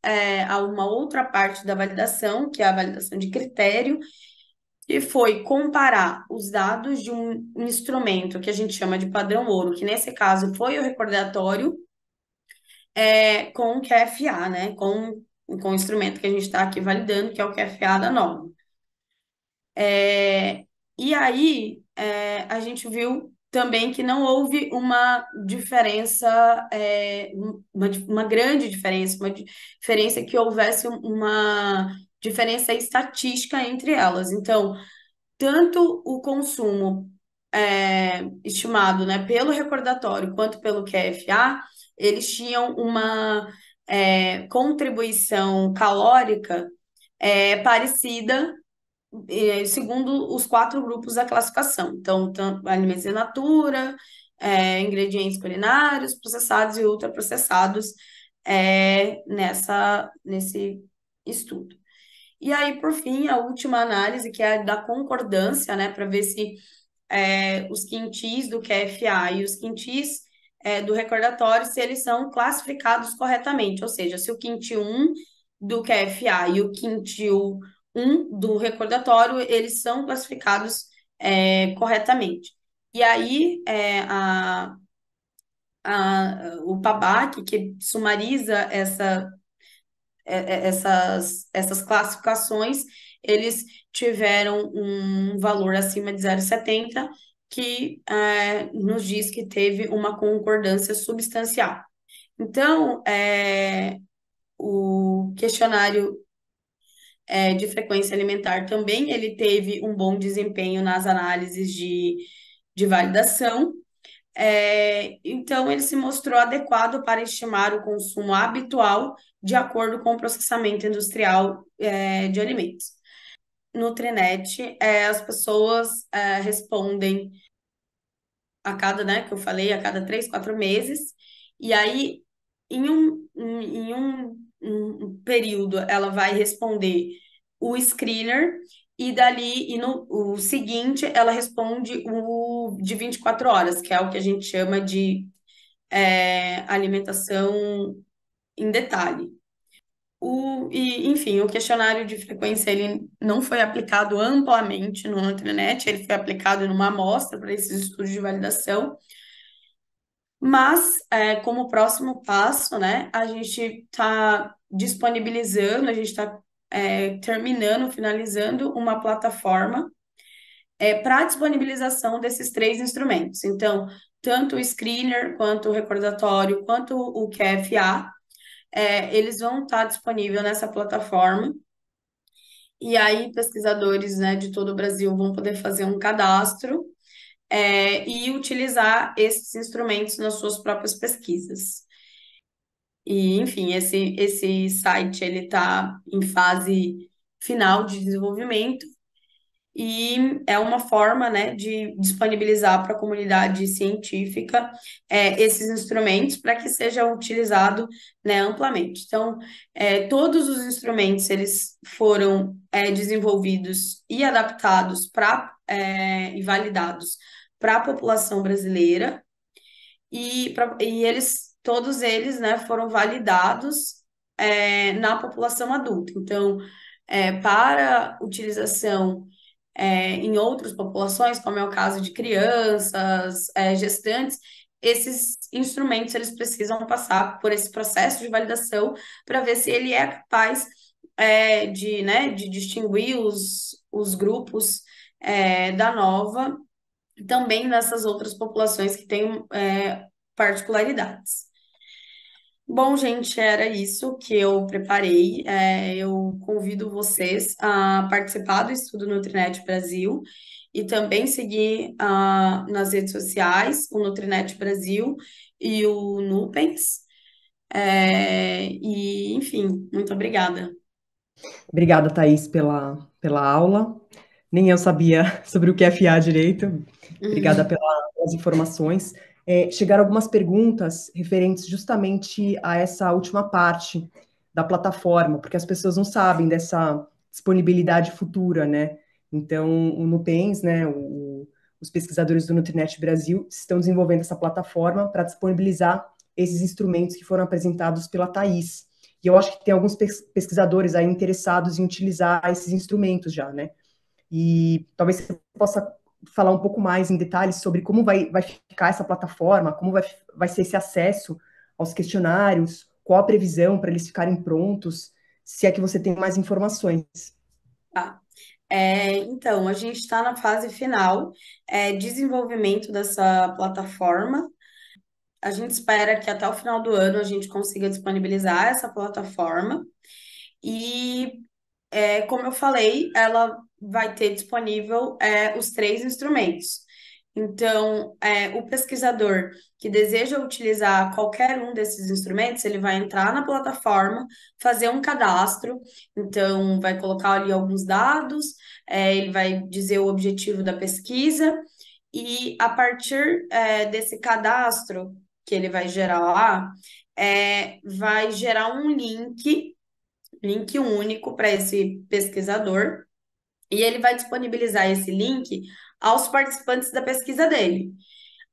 há uma outra parte da validação, que é a validação de critério, que foi comparar os dados de um instrumento que a gente chama de padrão ouro, que nesse caso foi o recordatório, com o QFA, né? Com o instrumento que a gente está aqui validando, que é o QFA da norma. E aí, a gente viu também que não houve uma diferença, uma grande diferença, uma diferença que houvesse uma diferença estatística entre elas. Então, tanto o consumo estimado, né, pelo recordatório quanto pelo QFA, eles tinham uma contribuição calórica parecida segundo os 4 grupos da classificação. Então, alimentos in natura, ingredientes culinários, processados e ultraprocessados nesse estudo. E aí, por fim, a última análise, que é a da concordância, né, para ver se os quintis do QFA e os quintis do recordatório, se eles são classificados corretamente, ou seja, se o quintil 1 do QFA e o quintil 1 do recordatório, eles são classificados corretamente. E aí, o PABAC, que sumariza essas classificações, eles tiveram um valor acima de 0,70, que nos diz que teve uma concordância substancial. Então, o questionário de frequência alimentar também, ele teve um bom desempenho nas análises de validação, então, ele se mostrou adequado para estimar o consumo habitual de acordo com o processamento industrial de alimentos. No Trinet, as pessoas respondem a cada, né, que eu falei, a cada 3, 4 meses, e aí, em um período ela vai responder o screener e dali e no o seguinte ela responde o de 24 horas, que é o que a gente chama de alimentação em detalhe. Enfim, o questionário de frequência ele não foi aplicado amplamente no Nutrinet, ele foi aplicado numa amostra para esses estudos de validação, mas como próximo passo, né, a gente está disponibilizando, a gente está terminando, finalizando uma plataforma para disponibilização desses três instrumentos. Então, tanto o screener, quanto o recordatório, quanto o QFA, eles vão estar disponíveis nessa plataforma. E aí, pesquisadores, né, de todo o Brasil vão poder fazer um cadastro, e utilizar esses instrumentos nas suas próprias pesquisas. E, enfim, esse site ele está em fase final de desenvolvimento e é uma forma, né, de disponibilizar para a comunidade científica esses instrumentos para que seja utilizado, né, amplamente. Então, todos os instrumentos eles foram desenvolvidos e adaptados e validados para a população brasileira e todos eles, né, foram validados na população adulta. Então, para utilização em outras populações, como é o caso de crianças, gestantes, esses instrumentos eles precisam passar por esse processo de validação para ver se ele é capaz né, de distinguir os grupos da nova, também nessas outras populações que têm particularidades. Bom, gente, era isso que eu preparei. Eu convido vocês a participar do Estudo Nutrinet Brasil e também seguir nas redes sociais o Nutrinet Brasil e o Nupens. Enfim, muito obrigada. Obrigada, Thaís, pela aula. Nem eu sabia sobre o que é FA direito. Obrigada pelas informações. Chegaram algumas perguntas referentes justamente a essa última parte da plataforma, porque as pessoas não sabem dessa disponibilidade futura, né? Então, o Nupens, né, os pesquisadores do Nutrinet Brasil estão desenvolvendo essa plataforma para disponibilizar esses instrumentos que foram apresentados pela Thaís. E eu acho que tem alguns pesquisadores aí interessados em utilizar esses instrumentos já, né? E talvez você possa falar um pouco mais em detalhes sobre como vai ficar essa plataforma, como vai ser esse acesso aos questionários, qual a previsão para eles ficarem prontos, se é que você tem mais informações. Tá. Então, a gente está na fase final, desenvolvimento dessa plataforma. A gente espera que até o final do ano a gente consiga disponibilizar essa plataforma. E, como eu falei, ela vai ter disponível os três instrumentos. Então, o pesquisador que deseja utilizar qualquer um desses instrumentos, ele vai entrar na plataforma, fazer um cadastro, então vai colocar ali alguns dados, ele vai dizer o objetivo da pesquisa, e a partir desse cadastro que ele vai gerar lá, vai gerar um link único para esse pesquisador, e ele vai disponibilizar esse link aos participantes da pesquisa dele.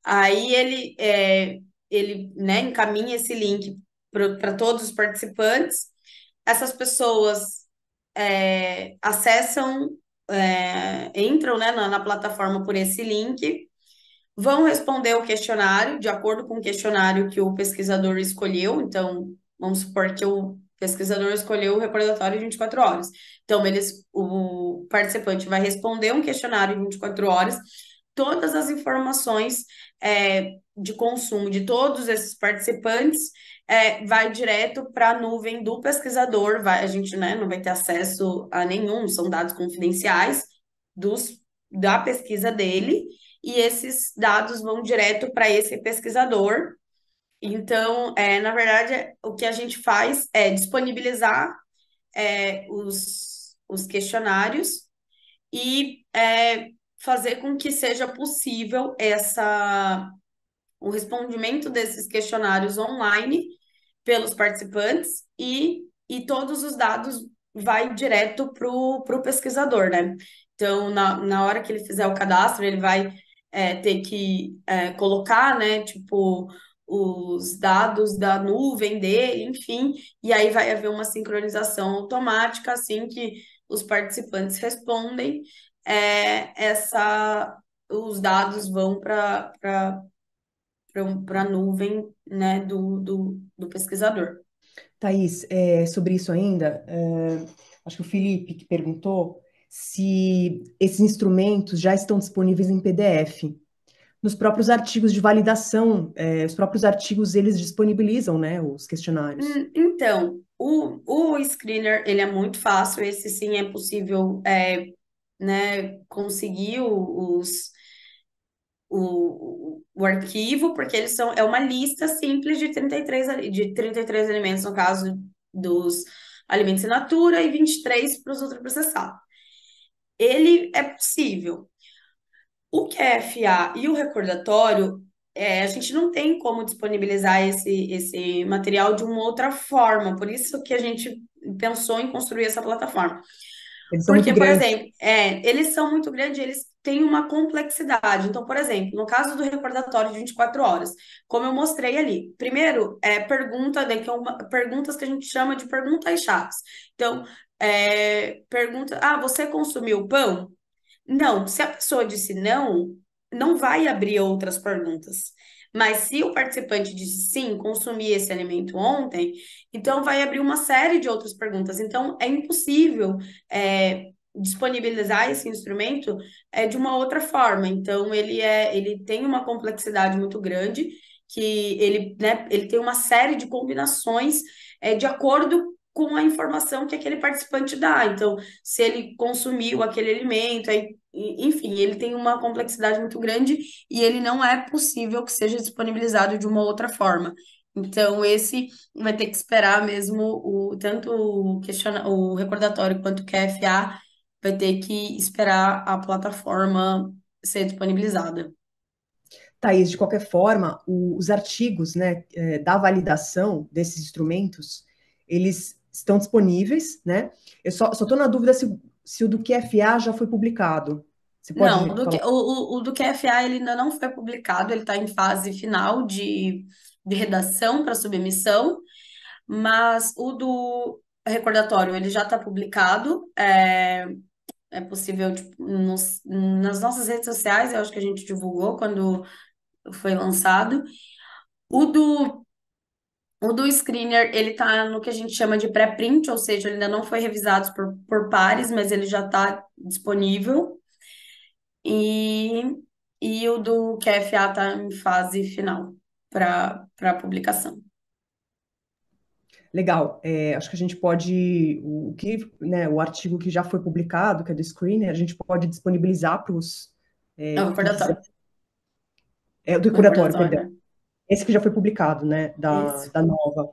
Aí ele, né, encaminha esse link para todos os participantes. Essas pessoas acessam, entram, né, na plataforma por esse link, vão responder o questionário de acordo com o questionário que o pesquisador escolheu. Então, vamos supor que o pesquisador escolheu o recordatório de 24 horas. Então, o participante vai responder um questionário em 24 horas, todas as informações de consumo de todos esses participantes vai direto para a nuvem do pesquisador. A gente, né, não vai ter acesso a nenhum, são dados confidenciais da pesquisa dele, e esses dados vão direto para esse pesquisador. Então, na verdade, o que a gente faz é disponibilizar os questionários e fazer com que seja possível o respondimento desses questionários online pelos participantes e todos os dados vai direto para o pesquisador, né? Então, na hora que ele fizer o cadastro, ele vai ter que colocar, né, tipo, os dados da nuvem dele, enfim, e aí vai haver uma sincronização automática assim que os participantes respondem, os dados vão para a nuvem, né, do pesquisador. Thaís, sobre isso ainda, acho que o Felipe que perguntou se esses instrumentos já estão disponíveis em PDF. Nos próprios artigos de validação, os próprios artigos eles disponibilizam, né, os questionários. Então, o screener, ele é muito fácil, esse sim é possível, né, conseguir o arquivo, porque é uma lista simples de 33 alimentos, no caso dos alimentos in natura, e 23 para os ultraprocessados. Ele é possível. O QFA e o recordatório, a gente não tem como disponibilizar esse material de uma outra forma, por isso que a gente pensou em construir essa plataforma. Eles são muito Porque, por grandes. exemplo, eles são muito grandes, eles têm uma complexidade. Então, por exemplo, no caso do recordatório de 24 horas, como eu mostrei ali, primeiro, perguntas que a gente chama de perguntas-chaves. Então, pergunta, você consumiu pão? Não, se a pessoa disse não, não vai abrir outras perguntas. Mas se o participante disse sim, consumi esse alimento ontem, então vai abrir uma série de outras perguntas. Então é impossível disponibilizar esse instrumento de uma outra forma. Então ele tem uma complexidade muito grande que ele tem uma série de combinações de acordo com a informação que aquele participante dá. Então, se ele consumiu aquele alimento, aí enfim, ele tem uma complexidade muito grande e ele não é possível que seja disponibilizado de uma outra forma. Então, esse vai ter que esperar mesmo tanto o recordatório quanto o QFA vai ter que esperar a plataforma ser disponibilizada. Thaís, de qualquer forma, os artigos, né, da validação desses instrumentos, eles estão disponíveis, né? Eu só estou na dúvida se o do QFA já foi publicado. Você Não, pode falar? o do QFA ele ainda não foi publicado, ele está em fase final de redação para submissão, mas o do recordatório ele já está publicado. É possível, tipo, nas nossas redes sociais, eu acho que a gente divulgou quando foi lançado. O do, o do screener, ele está no que a gente chama de pré-print, ou seja, ele ainda não foi revisado por pares, mas ele já está disponível. E, e o do QFA está em fase final para publicação. Legal. Acho que a gente pode, né, o artigo que já foi publicado, que é do Screener, a gente pode disponibilizar para os, É o quem quiser. recordatório. Do O recordatório, recordatório, perdão. né? Esse que já foi publicado, né, Isso. da nova.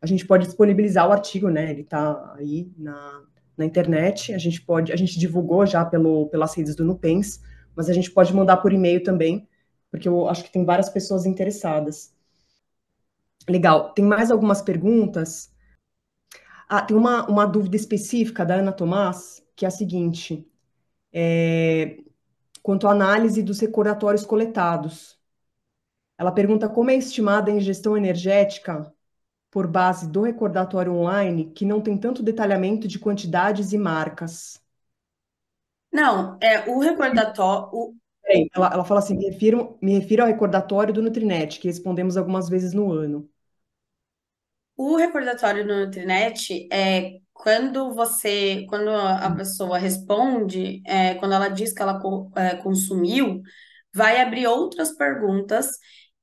A gente pode disponibilizar o artigo, né, ele está aí na internet, a gente divulgou já pelas redes do Nupens, mas a gente pode mandar por e-mail também, porque eu acho que tem várias pessoas interessadas. Legal. Tem mais algumas perguntas? Tem uma dúvida específica da Ana Tomás, que é a seguinte: quanto à análise dos recordatórios coletados. Ela pergunta como é estimada a ingestão energética por base do recordatório online, que não tem tanto detalhamento de quantidades e marcas. Não, o recordatório, Ela fala assim: me refiro ao recordatório do Nutrinet, que respondemos algumas vezes no ano. o recordatório no Nutrinet é quando a pessoa responde, quando ela diz que ela consumiu, vai abrir outras perguntas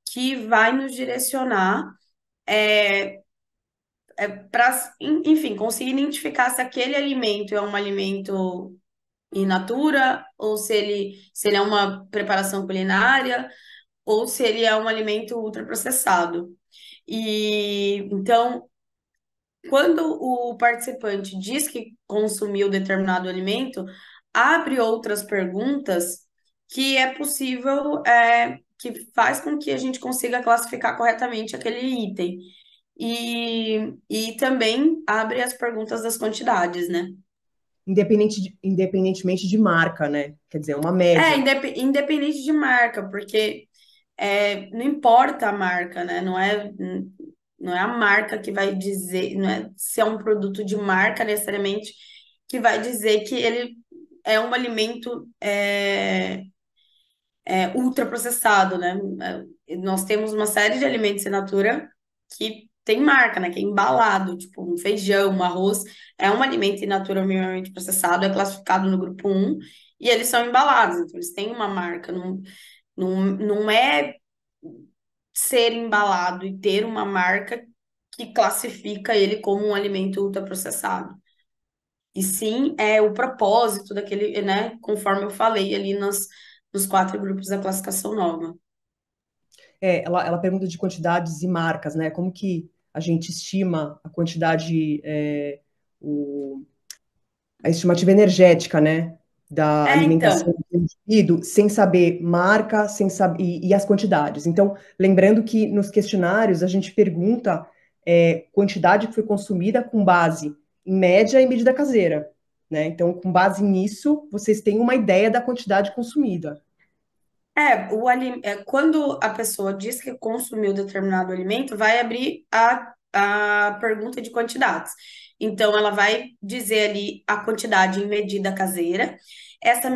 que vai nos direcionar para, enfim, conseguir identificar se aquele alimento é um alimento in natura, ou se ele é uma preparação culinária, ou se ele é um alimento ultraprocessado. E então, quando o participante diz que consumiu determinado alimento, abre outras perguntas que é possível que faz com que a gente consiga classificar corretamente aquele item. E também abre as perguntas das quantidades, né? Independentemente de marca, né? Quer dizer, uma média. Independente de marca, porque não importa a marca, né? Não é a marca que vai dizer, não é se é um produto de marca necessariamente que vai dizer que ele é um alimento ultraprocessado, né? Nós temos uma série de alimentos in natura que tem marca, né? Que é embalado, tipo um feijão, um arroz, é um alimento in natura minimamente processado, é classificado no grupo um e eles são embalados, então eles têm uma marca, não é ser embalado e ter uma marca que classifica ele como um alimento ultraprocessado. E sim, é o propósito daquele, né? Conforme eu falei ali nos quatro grupos da classificação nova. Ela pergunta de quantidades e marcas, né? Como que a gente estima a quantidade, a estimativa energética, né? Da alimentação Então, do indivíduo, sem saber marca, sem saber, e as quantidades. Então, lembrando que nos questionários a gente pergunta quantidade que foi consumida com base em média e medida caseira, né? Então, com base nisso, vocês têm uma ideia da quantidade consumida. quando a pessoa diz que consumiu determinado alimento, vai abrir a pergunta de quantidades. Então, ela vai dizer ali a quantidade em medida caseira. Essa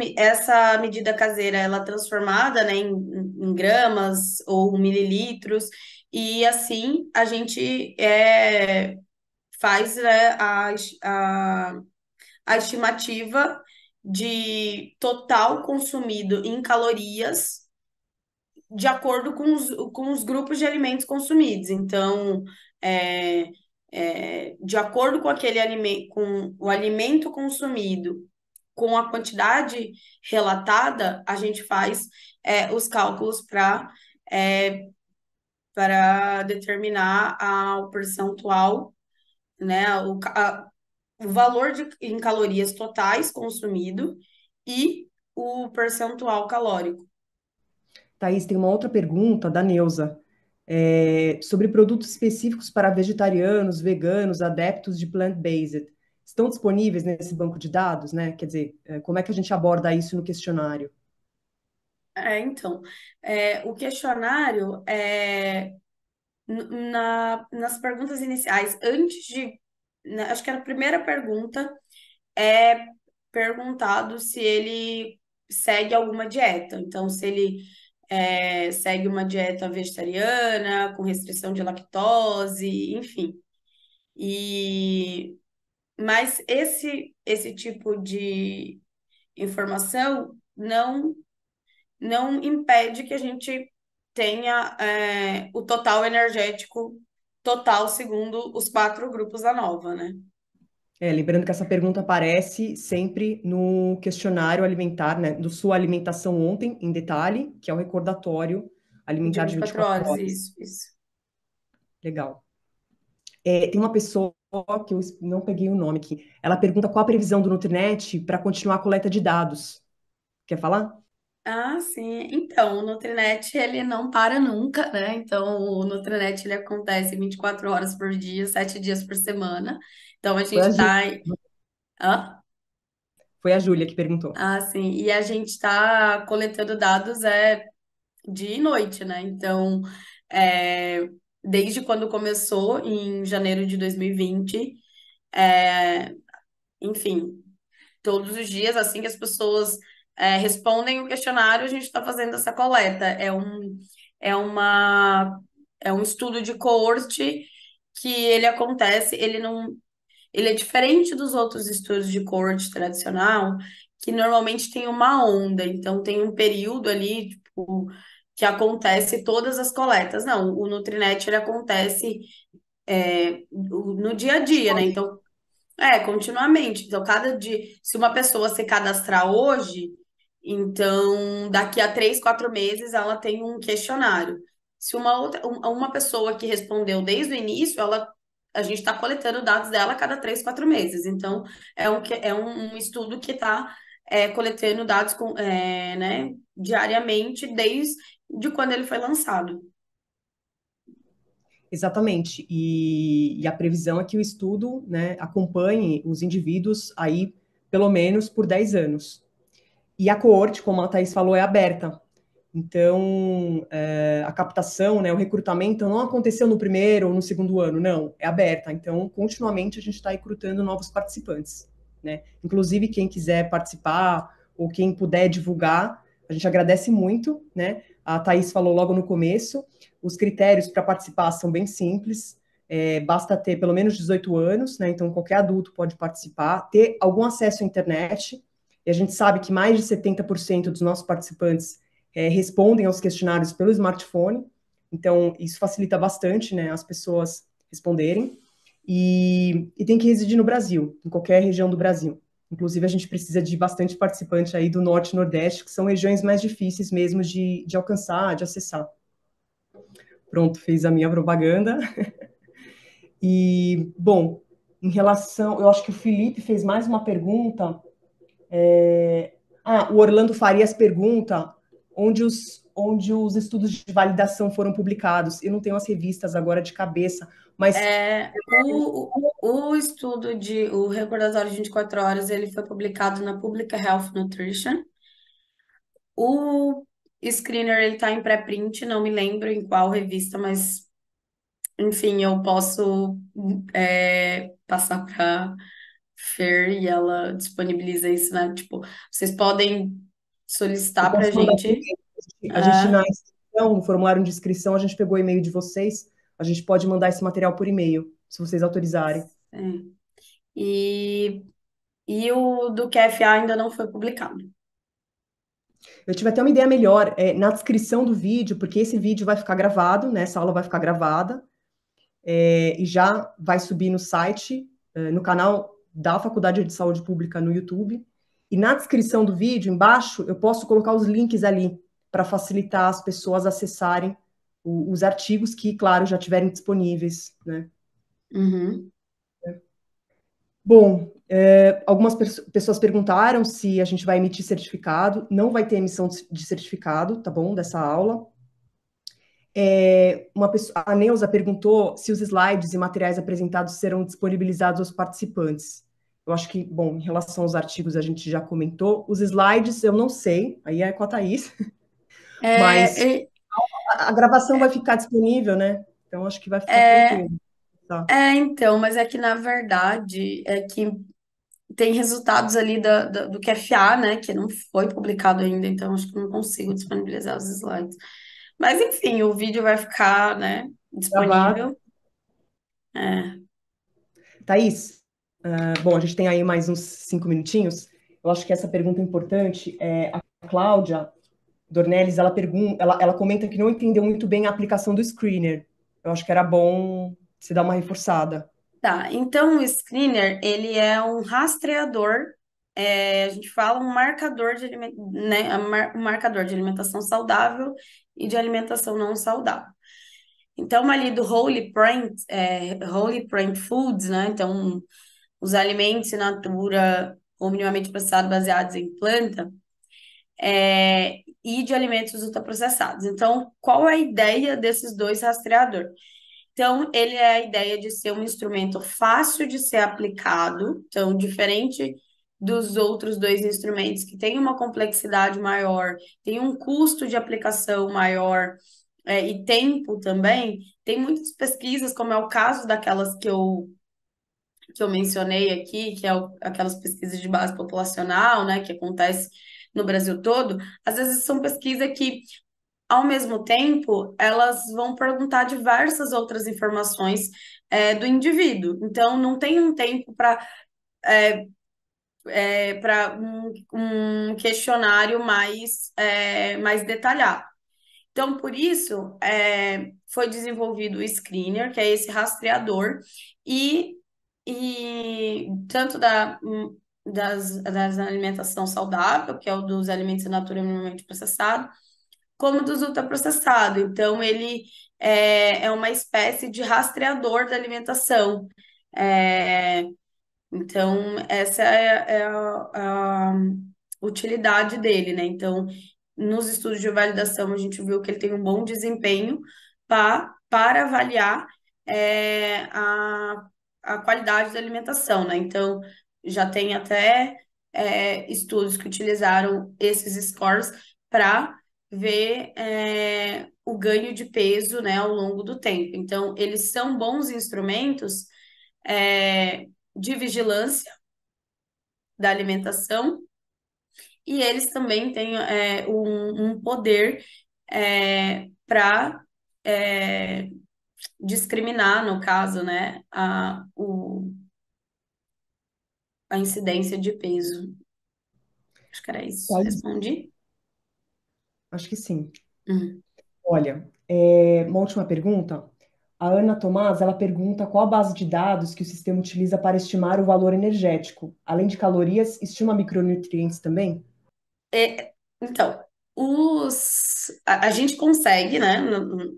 medida caseira, ela é transformada, né, em gramas ou mililitros, e assim a gente faz, né, a estimativa de total consumido em calorias de acordo com os grupos de alimentos consumidos. Então, é, de acordo com aquele alimento, com o alimento consumido, com a quantidade relatada, a gente faz os cálculos para determinar o percentual, né, o valor em calorias totais consumido e o percentual calórico. Thaís, tem uma outra pergunta da Neuza, sobre produtos específicos para vegetarianos, veganos, adeptos de plant-based. Estão disponíveis nesse banco de dados, né? Quer dizer, como é que a gente aborda isso no questionário? Então, o questionário, nas perguntas iniciais, acho que era a primeira pergunta, é perguntado se ele segue alguma dieta. Então, se ele segue uma dieta vegetariana, com restrição de lactose, enfim. E, mas esse tipo de informação não impede que a gente tenha o total energético total segundo os quatro grupos da nova, né? Lembrando que essa pergunta aparece sempre no questionário alimentar, né? Do sua alimentação ontem, em detalhe, que é o recordatório De alimentar de 24 24 horas, horas. isso. Legal. Tem uma pessoa que eu não peguei o nome aqui. Ela pergunta qual a previsão do Nutrinet para continuar a coleta de dados. Quer falar? Ah, sim. Então, o Nutrinet, ele não para nunca, né? Então, o Nutrinet, ele acontece 24 horas por dia, 7 dias por semana. Então, a Foi a gente Júlia, tá... Hã? foi a Júlia que perguntou. Ah, sim. E a gente está coletando dados dia e noite, né? Então, é, desde quando começou, em janeiro de 2020, é, enfim, todos os dias, assim que as pessoas respondem o questionário, a gente está fazendo essa coleta. É uma, é um estudo de coorte que ele acontece, ele é diferente dos outros estudos de coorte tradicional, que normalmente tem uma onda, então tem um período ali, tipo, que acontece todas as coletas. Não, o Nutrinet ele acontece no dia a dia, né? Então, continuamente. Então, cada dia, se uma pessoa se cadastrar hoje, então daqui a 3, 4 meses ela tem um questionário. Se uma pessoa que respondeu desde o início, a gente está coletando dados dela a cada 3, 4 meses. Então, é um estudo que está coletando dados né, diariamente desde quando ele foi lançado. Exatamente. E a previsão é que o estudo, né, acompanhe os indivíduos aí pelo menos por 10 anos. E a coorte, como a Thais falou, é aberta. Então, a captação, né, o recrutamento não aconteceu no primeiro ou no segundo ano, não, é aberta. Então, continuamente a gente está recrutando novos participantes, né? Inclusive, quem quiser participar ou quem puder divulgar, a gente agradece muito, né? A Thais falou logo no começo, os critérios para participar são bem simples, basta ter pelo menos 18 anos, né? Então, qualquer adulto pode participar, ter algum acesso à internet, e a gente sabe que mais de 70% dos nossos participantes respondem aos questionários pelo smartphone, então isso facilita bastante, né, as pessoas responderem, e tem que residir no Brasil, em qualquer região do Brasil. Inclusive, a gente precisa de bastante participante aí do Norte e Nordeste, que são regiões mais difíceis mesmo de alcançar, de acessar. Pronto, fiz a minha propaganda. E, bom, em relação, eu acho que o Felipe fez mais uma pergunta. O Orlando Farias pergunta onde os estudos de validação foram publicados. Eu não tenho as revistas agora de cabeça, mas O estudo o recordatório de 24 horas, ele foi publicado na Publica Health Nutrition. O screener, ele está em pré-print, não me lembro em qual revista, mas, enfim, eu posso passar para Fer e ela disponibiliza isso, né? Tipo, vocês podem eu solicitar para posso a mandar por gente. e-mail. A gente, ah, na inscrição, no formulário de inscrição, a gente pegou o e-mail de vocês, a gente pode mandar esse material por e-mail, se vocês autorizarem. é. E, e o do QFA ainda não foi publicado. Eu tive até uma ideia melhor, na descrição do vídeo, porque esse vídeo vai ficar gravado, né, essa aula vai ficar gravada, e já vai subir no site, no canal da Faculdade de Saúde Pública no YouTube. E na descrição do vídeo, embaixo, eu posso colocar os links ali para facilitar as pessoas acessarem os artigos que, claro, já tiverem disponíveis, né? Uhum. Bom, algumas pessoas perguntaram se a gente vai emitir certificado. Não vai ter emissão de certificado, tá bom? Dessa aula. A Neuza perguntou se os slides e materiais apresentados serão disponibilizados aos participantes. Eu acho que, bom, em relação aos artigos a gente já comentou. Os slides eu não sei, aí é com a Thaís, É, mas e- a gravação vai ficar disponível, né? Então acho que vai ficar é, tranquilo. Tá. então, mas é que na verdade é que tem resultados ali do QFA, né, que não foi publicado ainda, então acho que não consigo disponibilizar os slides. Mas enfim, o vídeo vai ficar, né, Gravado. disponível. É, Thaís, bom, a gente tem aí mais uns 5 minutinhos. Eu acho que essa pergunta é importante. A Cláudia Dornelles, ela comenta que não entendeu muito bem a aplicação do screener. Eu acho que era bom você dar uma reforçada. tá, então o screener, ele é um rastreador, a gente fala um marcador né, um marcador de alimentação saudável e de alimentação não saudável. Então, ali do Whole Plant Foods, né? Então, os alimentos in natura ou minimamente processados baseados em planta, e de alimentos ultraprocessados. Então, qual é a ideia desses dois rastreadores? Então, ele é a ideia de ser um instrumento fácil de ser aplicado, então, diferente dos outros dois instrumentos que têm uma complexidade maior, tem um custo de aplicação maior, e tempo também, tem muitas pesquisas, como é o caso daquelas que eu mencionei aqui, que é aquelas pesquisas de base populacional, né, que acontece no Brasil todo, às vezes são pesquisas que, ao mesmo tempo, elas vão perguntar diversas outras informações do indivíduo. Então, não tem um tempo para um questionário mais detalhado. Então, por isso, foi desenvolvido o screener, que é esse rastreador, e, e tanto das alimentação saudável, que é o dos alimentos in natura minimamente processado, como dos ultraprocessados. Então, ele é uma espécie de rastreador da alimentação. É, então, essa é utilidade dele, né? Então, nos estudos de validação, a gente viu que ele tem um bom desempenho para avaliar a qualidade da alimentação, né? Então, já tem até estudos que utilizaram esses scores para ver o ganho de peso, né, ao longo do tempo. Então, eles são bons instrumentos de vigilância da alimentação e eles também têm um poder para discriminar, no caso, né, a incidência de peso. Acho que era isso. Thaís, Respondi? acho que sim. Uhum. Olha, uma última pergunta. A Ana Tomás, ela pergunta qual a base de dados que o sistema utiliza para estimar o valor energético. Além de calorias, estima micronutrientes também? Então, a gente consegue, né?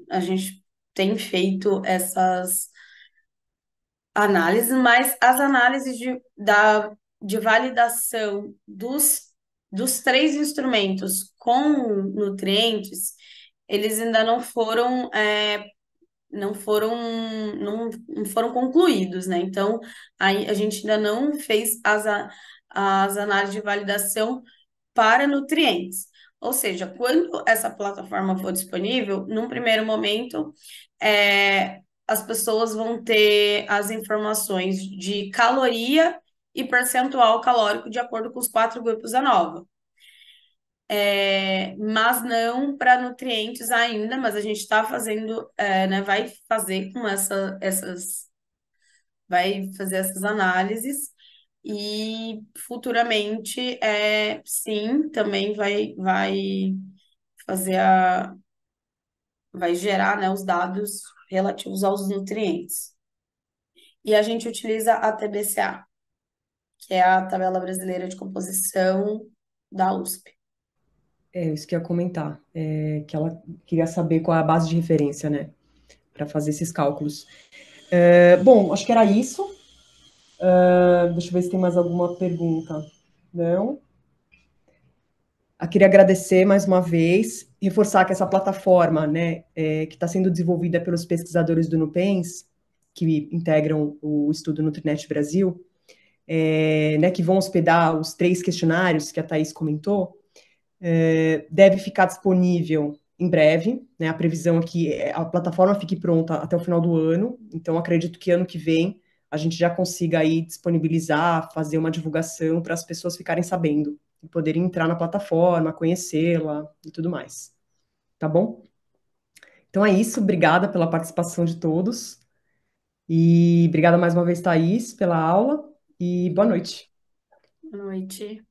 A gente tem feito essas análises, mas as análises de validação dos três instrumentos com nutrientes, eles ainda não foram concluídos, né? Então, aí a gente ainda não fez as análises de validação para nutrientes. Ou seja, quando essa plataforma for disponível, num primeiro momento, as pessoas vão ter as informações de caloria e percentual calórico de acordo com os quatro grupos da nova. Mas não para nutrientes ainda, mas a gente está fazendo, né, vai fazer essas análises e futuramente, sim, também fazer vai gerar, né, os dados relativos aos nutrientes. E a gente utiliza a TBCA, que é a Tabela Brasileira de Composição da USP. É isso que eu ia comentar, que ela queria saber qual é a base de referência, né, para fazer esses cálculos. Bom, acho que era isso. Deixa eu ver se tem mais alguma pergunta. Não? Queria agradecer mais uma vez, reforçar que essa plataforma, né, que está sendo desenvolvida pelos pesquisadores do NUPENS, que integram o estudo Nutrinet Brasil, né, que vão hospedar os 3 questionários que a Thais comentou, deve ficar disponível em breve, né, a previsão é que a plataforma fique pronta até o final do ano, então acredito que ano que vem a gente já consiga aí disponibilizar, fazer uma divulgação para as pessoas ficarem sabendo e poderem entrar na plataforma, conhecê-la e tudo mais. Tá bom? Então é isso, obrigada pela participação de todos e obrigada mais uma vez, Thaís, pela aula e boa noite. Boa noite.